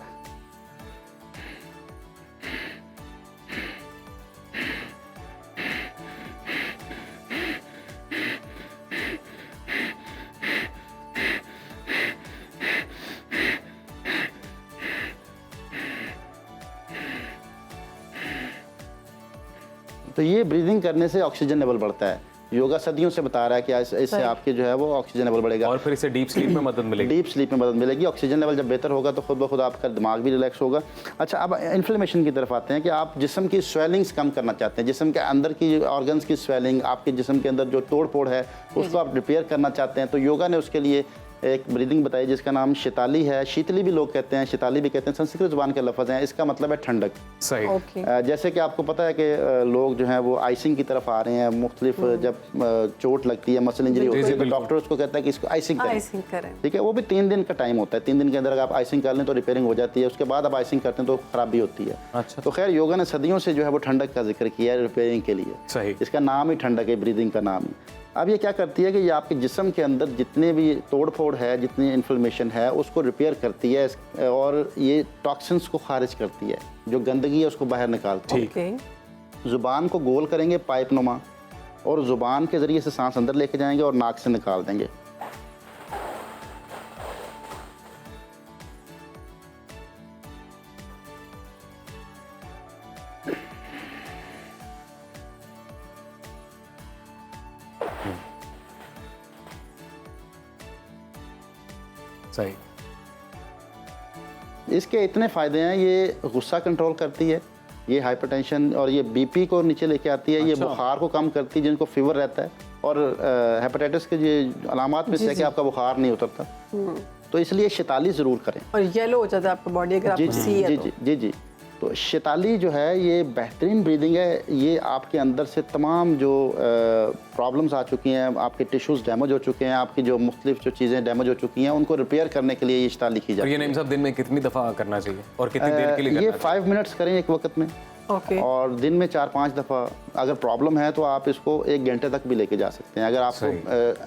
तो ये ब्रीदिंग करने से ऑक्सीजन लेवल बढ़ता है। योगा सदियों से बता रहा है कि इससे आपके जो है वो ऑक्सीजन लेवल बढ़ेगा और फिर इससे डीप स्लीप में मदद मिलेगी। डीप स्लीप में मदद मिलेगी। ऑक्सीजन लेवल जब बेहतर होगा तो खुद ब खुद आपका दिमाग भी रिलैक्स होगा। अच्छा, अब इन्फ्लेमेशन की तरफ आते हैं कि आप जिस्म की स्वेलिंग्स कम करना चाहते हैं, जिस्म के अंदर की ऑर्गन्स की स्वेलिंग, आपके जिस्म के अंदर जो तोड़ फोड़ है उसको आप रिपेयर करना चाहते हैं, तो योगा ने उसके लिए एक ब्रीदिंग बताई जिसका नाम शिताली है, शीतली भी लोग कहते हैं, शिताली भी कहते हैं, संस्कृत जुबान के लफ्ज़ हैं। इसका मतलब है ठंडक। सही। जैसे कि आपको पता है कि लोग जो हैं वो आइसिंग की तरफ आ रहे हैं, मुख्तलिफ जब चोट लगती है, मसल इंजरी होती है तो डॉक्टर उसको कहता है कि इसको आइसिंग करें। ठीक है, वो भी 3 दिन का टाइम होता है। 3 दिन के अंदर अगर आप आइसिंग कर लें तो रिपेयरिंग हो जाती है, उसके बाद आप आइसिंग करते हैं तो खराबी होती है। अच्छा। तो खैर योगा ने सदियों से जो है वो ठंडक का जिक्र किया है रिपेयरिंग के लिए। सही। इसका नाम ही ठंडक है, ब्रीदिंग का नाम ही। अब ये क्या करती है कि ये आपके जिस्म के अंदर जितने भी तोड़ फोड़ है, जितनी इन्फ्लेमेशन है, उसको रिपेयर करती है और ये टॉक्सिन्स को खारिज करती है, जो गंदगी है उसको बाहर निकालती है। ज़ुबान को गोल करेंगे पाइप नुमा और ज़ुबान के ज़रिए से सांस अंदर लेके जाएंगे और नाक से निकाल देंगे। सही। इसके इतने फ़ायदे हैं, ये गुस्सा कंट्रोल करती है, ये हाइपरटेंशन और ये बीपी को नीचे लेके आती है। अच्छा। ये बुखार को कम करती है जिनको फीवर रहता है, और हेपेटाइटिस के ये अलामात में से है कि आपका बुखार नहीं उतरता, तो इसलिए शिताली ज़रूर करें। और येलो हो जाता है आपका बॉडी अगर आपको सी है तो। जी जी। तो शिताली जो है ये बेहतरीन ब्रीदिंग है। ये आपके अंदर से तमाम जो प्रॉब्लम्स आ चुकी हैं, आपके टिश्यूज़ डैमेज हो चुके हैं, आपकी जो मुख्तलिफ जो चीज़ें डैमेज हो चुकी हैं, उनको रिपेयर करने के लिए ये शिताली की जाती है। ये नईम साहब दिन में कितनी दफ़ा करना चाहिए और कितनी देर के लिए करना ये चाहिए? 5 मिनट्स करें एक वक्त में। और दिन में 4-5 दफ़ा। अगर प्रॉब्लम है तो आप इसको 1 घंटे तक भी लेके जा सकते हैं। अगर आपको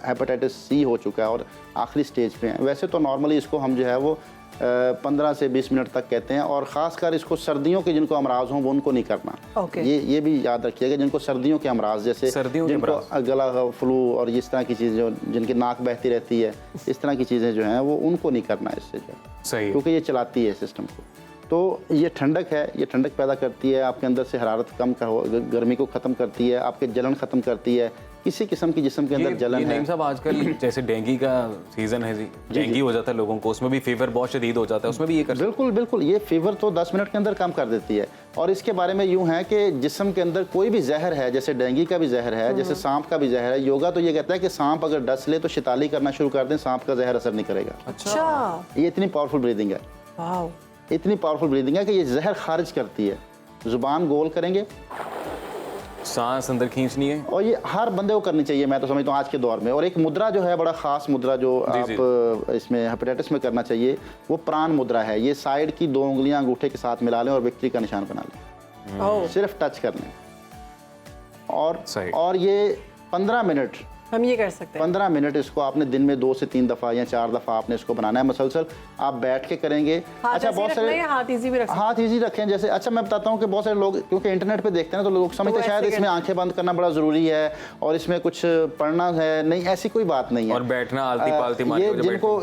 हेपेटाइटिस सी हो चुका है और आखिरी स्टेज पे है, वैसे तो नॉर्मली इसको हम जो है वो 15 से 20 मिनट तक कहते हैं। और ख़ासकर इसको सर्दियों के जिनको अमराज हों वो उनको नहीं करना। ये भी याद रखिएगा, जिनको सर्दियों के अमराज जैसे जिनको गला फ्लू और इस तरह की चीज़ें, जिनकी नाक बहती रहती है, इस तरह की चीज़ें जो हैं वो उनको नहीं करना इससे जो सही, क्योंकि ये चलाती है सिस्टम को। तो ये ठंडक है, ये ठंडक पैदा करती है, आपके अंदर से हरारत कम गर्मी को ख़त्म करती है, आपके जलन ख़त्म करती है, किसी किस्म की जिस्म के अंदर जलन है। साहब आजकल जैसे डेंगू का सीजन है जी, डेंगू हो जाता है लोगों को, उसमें भी फीवर बहुत शदीद हो जाता है, उसमें भी ये बिल्कुल बिल्कुल, ये फीवर तो 10 मिनट के अंदर कम कर देती है। और इसके बारे में यूँ है कि जिस्म के अंदर कोई भी जहर है, जैसे डेंगू का भी जहर है, जैसे सांप का भी जहर है, योगा तो ये कहता है कि सांप अगर डस ले तो शिताली करना शुरू कर दें, सांप का जहर असर नहीं करेगा। अच्छा, ये इतनी पावरफुल ब्रीदिंग है, इतनी पावरफुल ब्रीदिंग है कि ये जहर खारिज करती है। जुबान गोल करेंगे, सांस अंदर खींचनी है, और ये हर बंदे को करनी चाहिए, मैं तो समझता हूँ आज के दौर में। और एक मुद्रा जो है, बड़ा खास मुद्रा जो आप इसमें हेपेटाइटिस में करना चाहिए, वो प्राण मुद्रा है। ये साइड की 2 उंगलियां अंगूठे के साथ मिला लें और विक्ट्री का निशान बना लें, सिर्फ टच कर लें। और ये 15 मिनट हम ये कर सकते हैं। 15 मिनट इसको आपने दिन में 2 से 3 दफ़ा या 4 दफ़ा आपने इसको बनाना है मुसलसल। आप बैठ के करेंगे। अच्छा, बहुत सारे हाथ इजी रखें जैसे। अच्छा, मैं बताता हूँ कि बहुत सारे लोग क्योंकि इंटरनेट पे देखते हैं तो लोग समझते हैं शायद इसमें आंखें बंद करना बड़ा ज़रूरी है और इसमें कुछ पढ़ना है। नहीं, ऐसी कोई बात नहीं है। और बैठना आलती पालती मार ये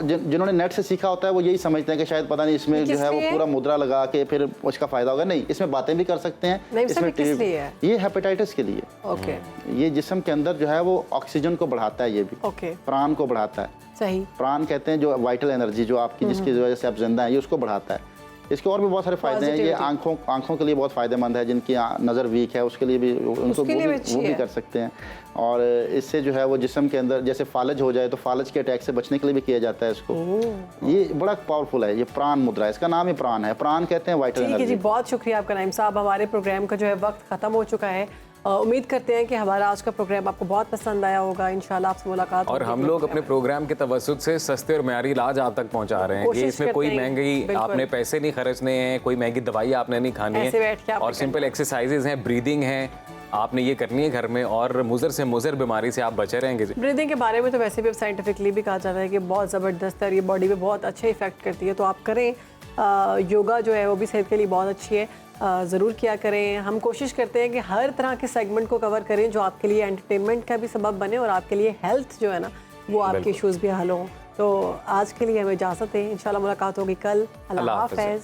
जिन्होंने नेट से सीखा होता है वो यही समझते हैं कि शायद पता नहीं इसमें जो है वो पूरा मुद्रा लगा के फिर उसका फ़ायदा होगा। नहीं, इसमें बातें भी कर सकते हैं। इसमें ये हेपेटाइटिस के लिए, ये जिस्म के अंदर जो है वो ऑक्सीजन को बढ़ाता है, ये भी प्राण को बढ़ाता है। सही, प्राण कहते हैं जो वाइटल एनर्जी जो आपकी जिसकी वजह से आप जिंदा हैं, ये उसको बढ़ाता है। इसके और भी बहुत सारे फायदे हैं। ये आंखों के लिए बहुत फायदेमंद है, जिनकी नज़र वीक है उसके लिए भी उनको वो भी कर सकते हैं। और इससे जो है वो जिस्म के अंदर जैसे फालज हो जाए तो फालज के अटैक से बचने के लिए भी किया जाता है इसको। ये बड़ा पावरफुल है, ये प्राण मुद्रा है, इसका नाम ही प्राण है। प्राण कहते हैं वाइटल एनर्जी। जी, बहुत शुक्रिया आपका नईम साहब। हमारे प्रोग्राम का जो है वक्त ख़त्म हो चुका है। उम्मीद करते हैं कि हमारा आज का प्रोग्राम आपको बहुत पसंद आया होगा। इंशाल्लाह आपसे मुलाकात और हम लोग अपने प्रोग्राम के तवज्जुद से सस्ते और मयारी इलाज आप तक पहुंचा रहे हैं। ये इसमें कोई महंगी आपने पैसे नहीं खर्चने हैं, कोई महंगी दवाई आपने नहीं खानी है, और सिंपल एक्सरसाइजेज हैं, ब्रीदिंग है, आपने ये करनी है घर में, और मुज़र से मुज़र बीमारी से आप बचे रहेंगे। ब्रीदिंग के बारे में तो वैसे भी साइंटिफिकली भी कहा जाता है कि बहुत ज़बरदस्त है, ये बॉडी पे बहुत अच्छे इफेक्ट करती है, तो आप करें। योगा जो है वो भी सेहत के लिए बहुत अच्छी है, ज़रूर किया करें। हम कोशिश करते हैं कि हर तरह के सेगमेंट को कवर करें जो आपके लिए एंटरटेनमेंट का भी सबब बने और आपके लिए हेल्थ जो है ना वो आपके इश्यूज़ भी हल हों। तो आज के लिए हमें इजाज़त है, इंशाल्लाह मुलाकात होगी कल। अल्लाह हाफ़िज़।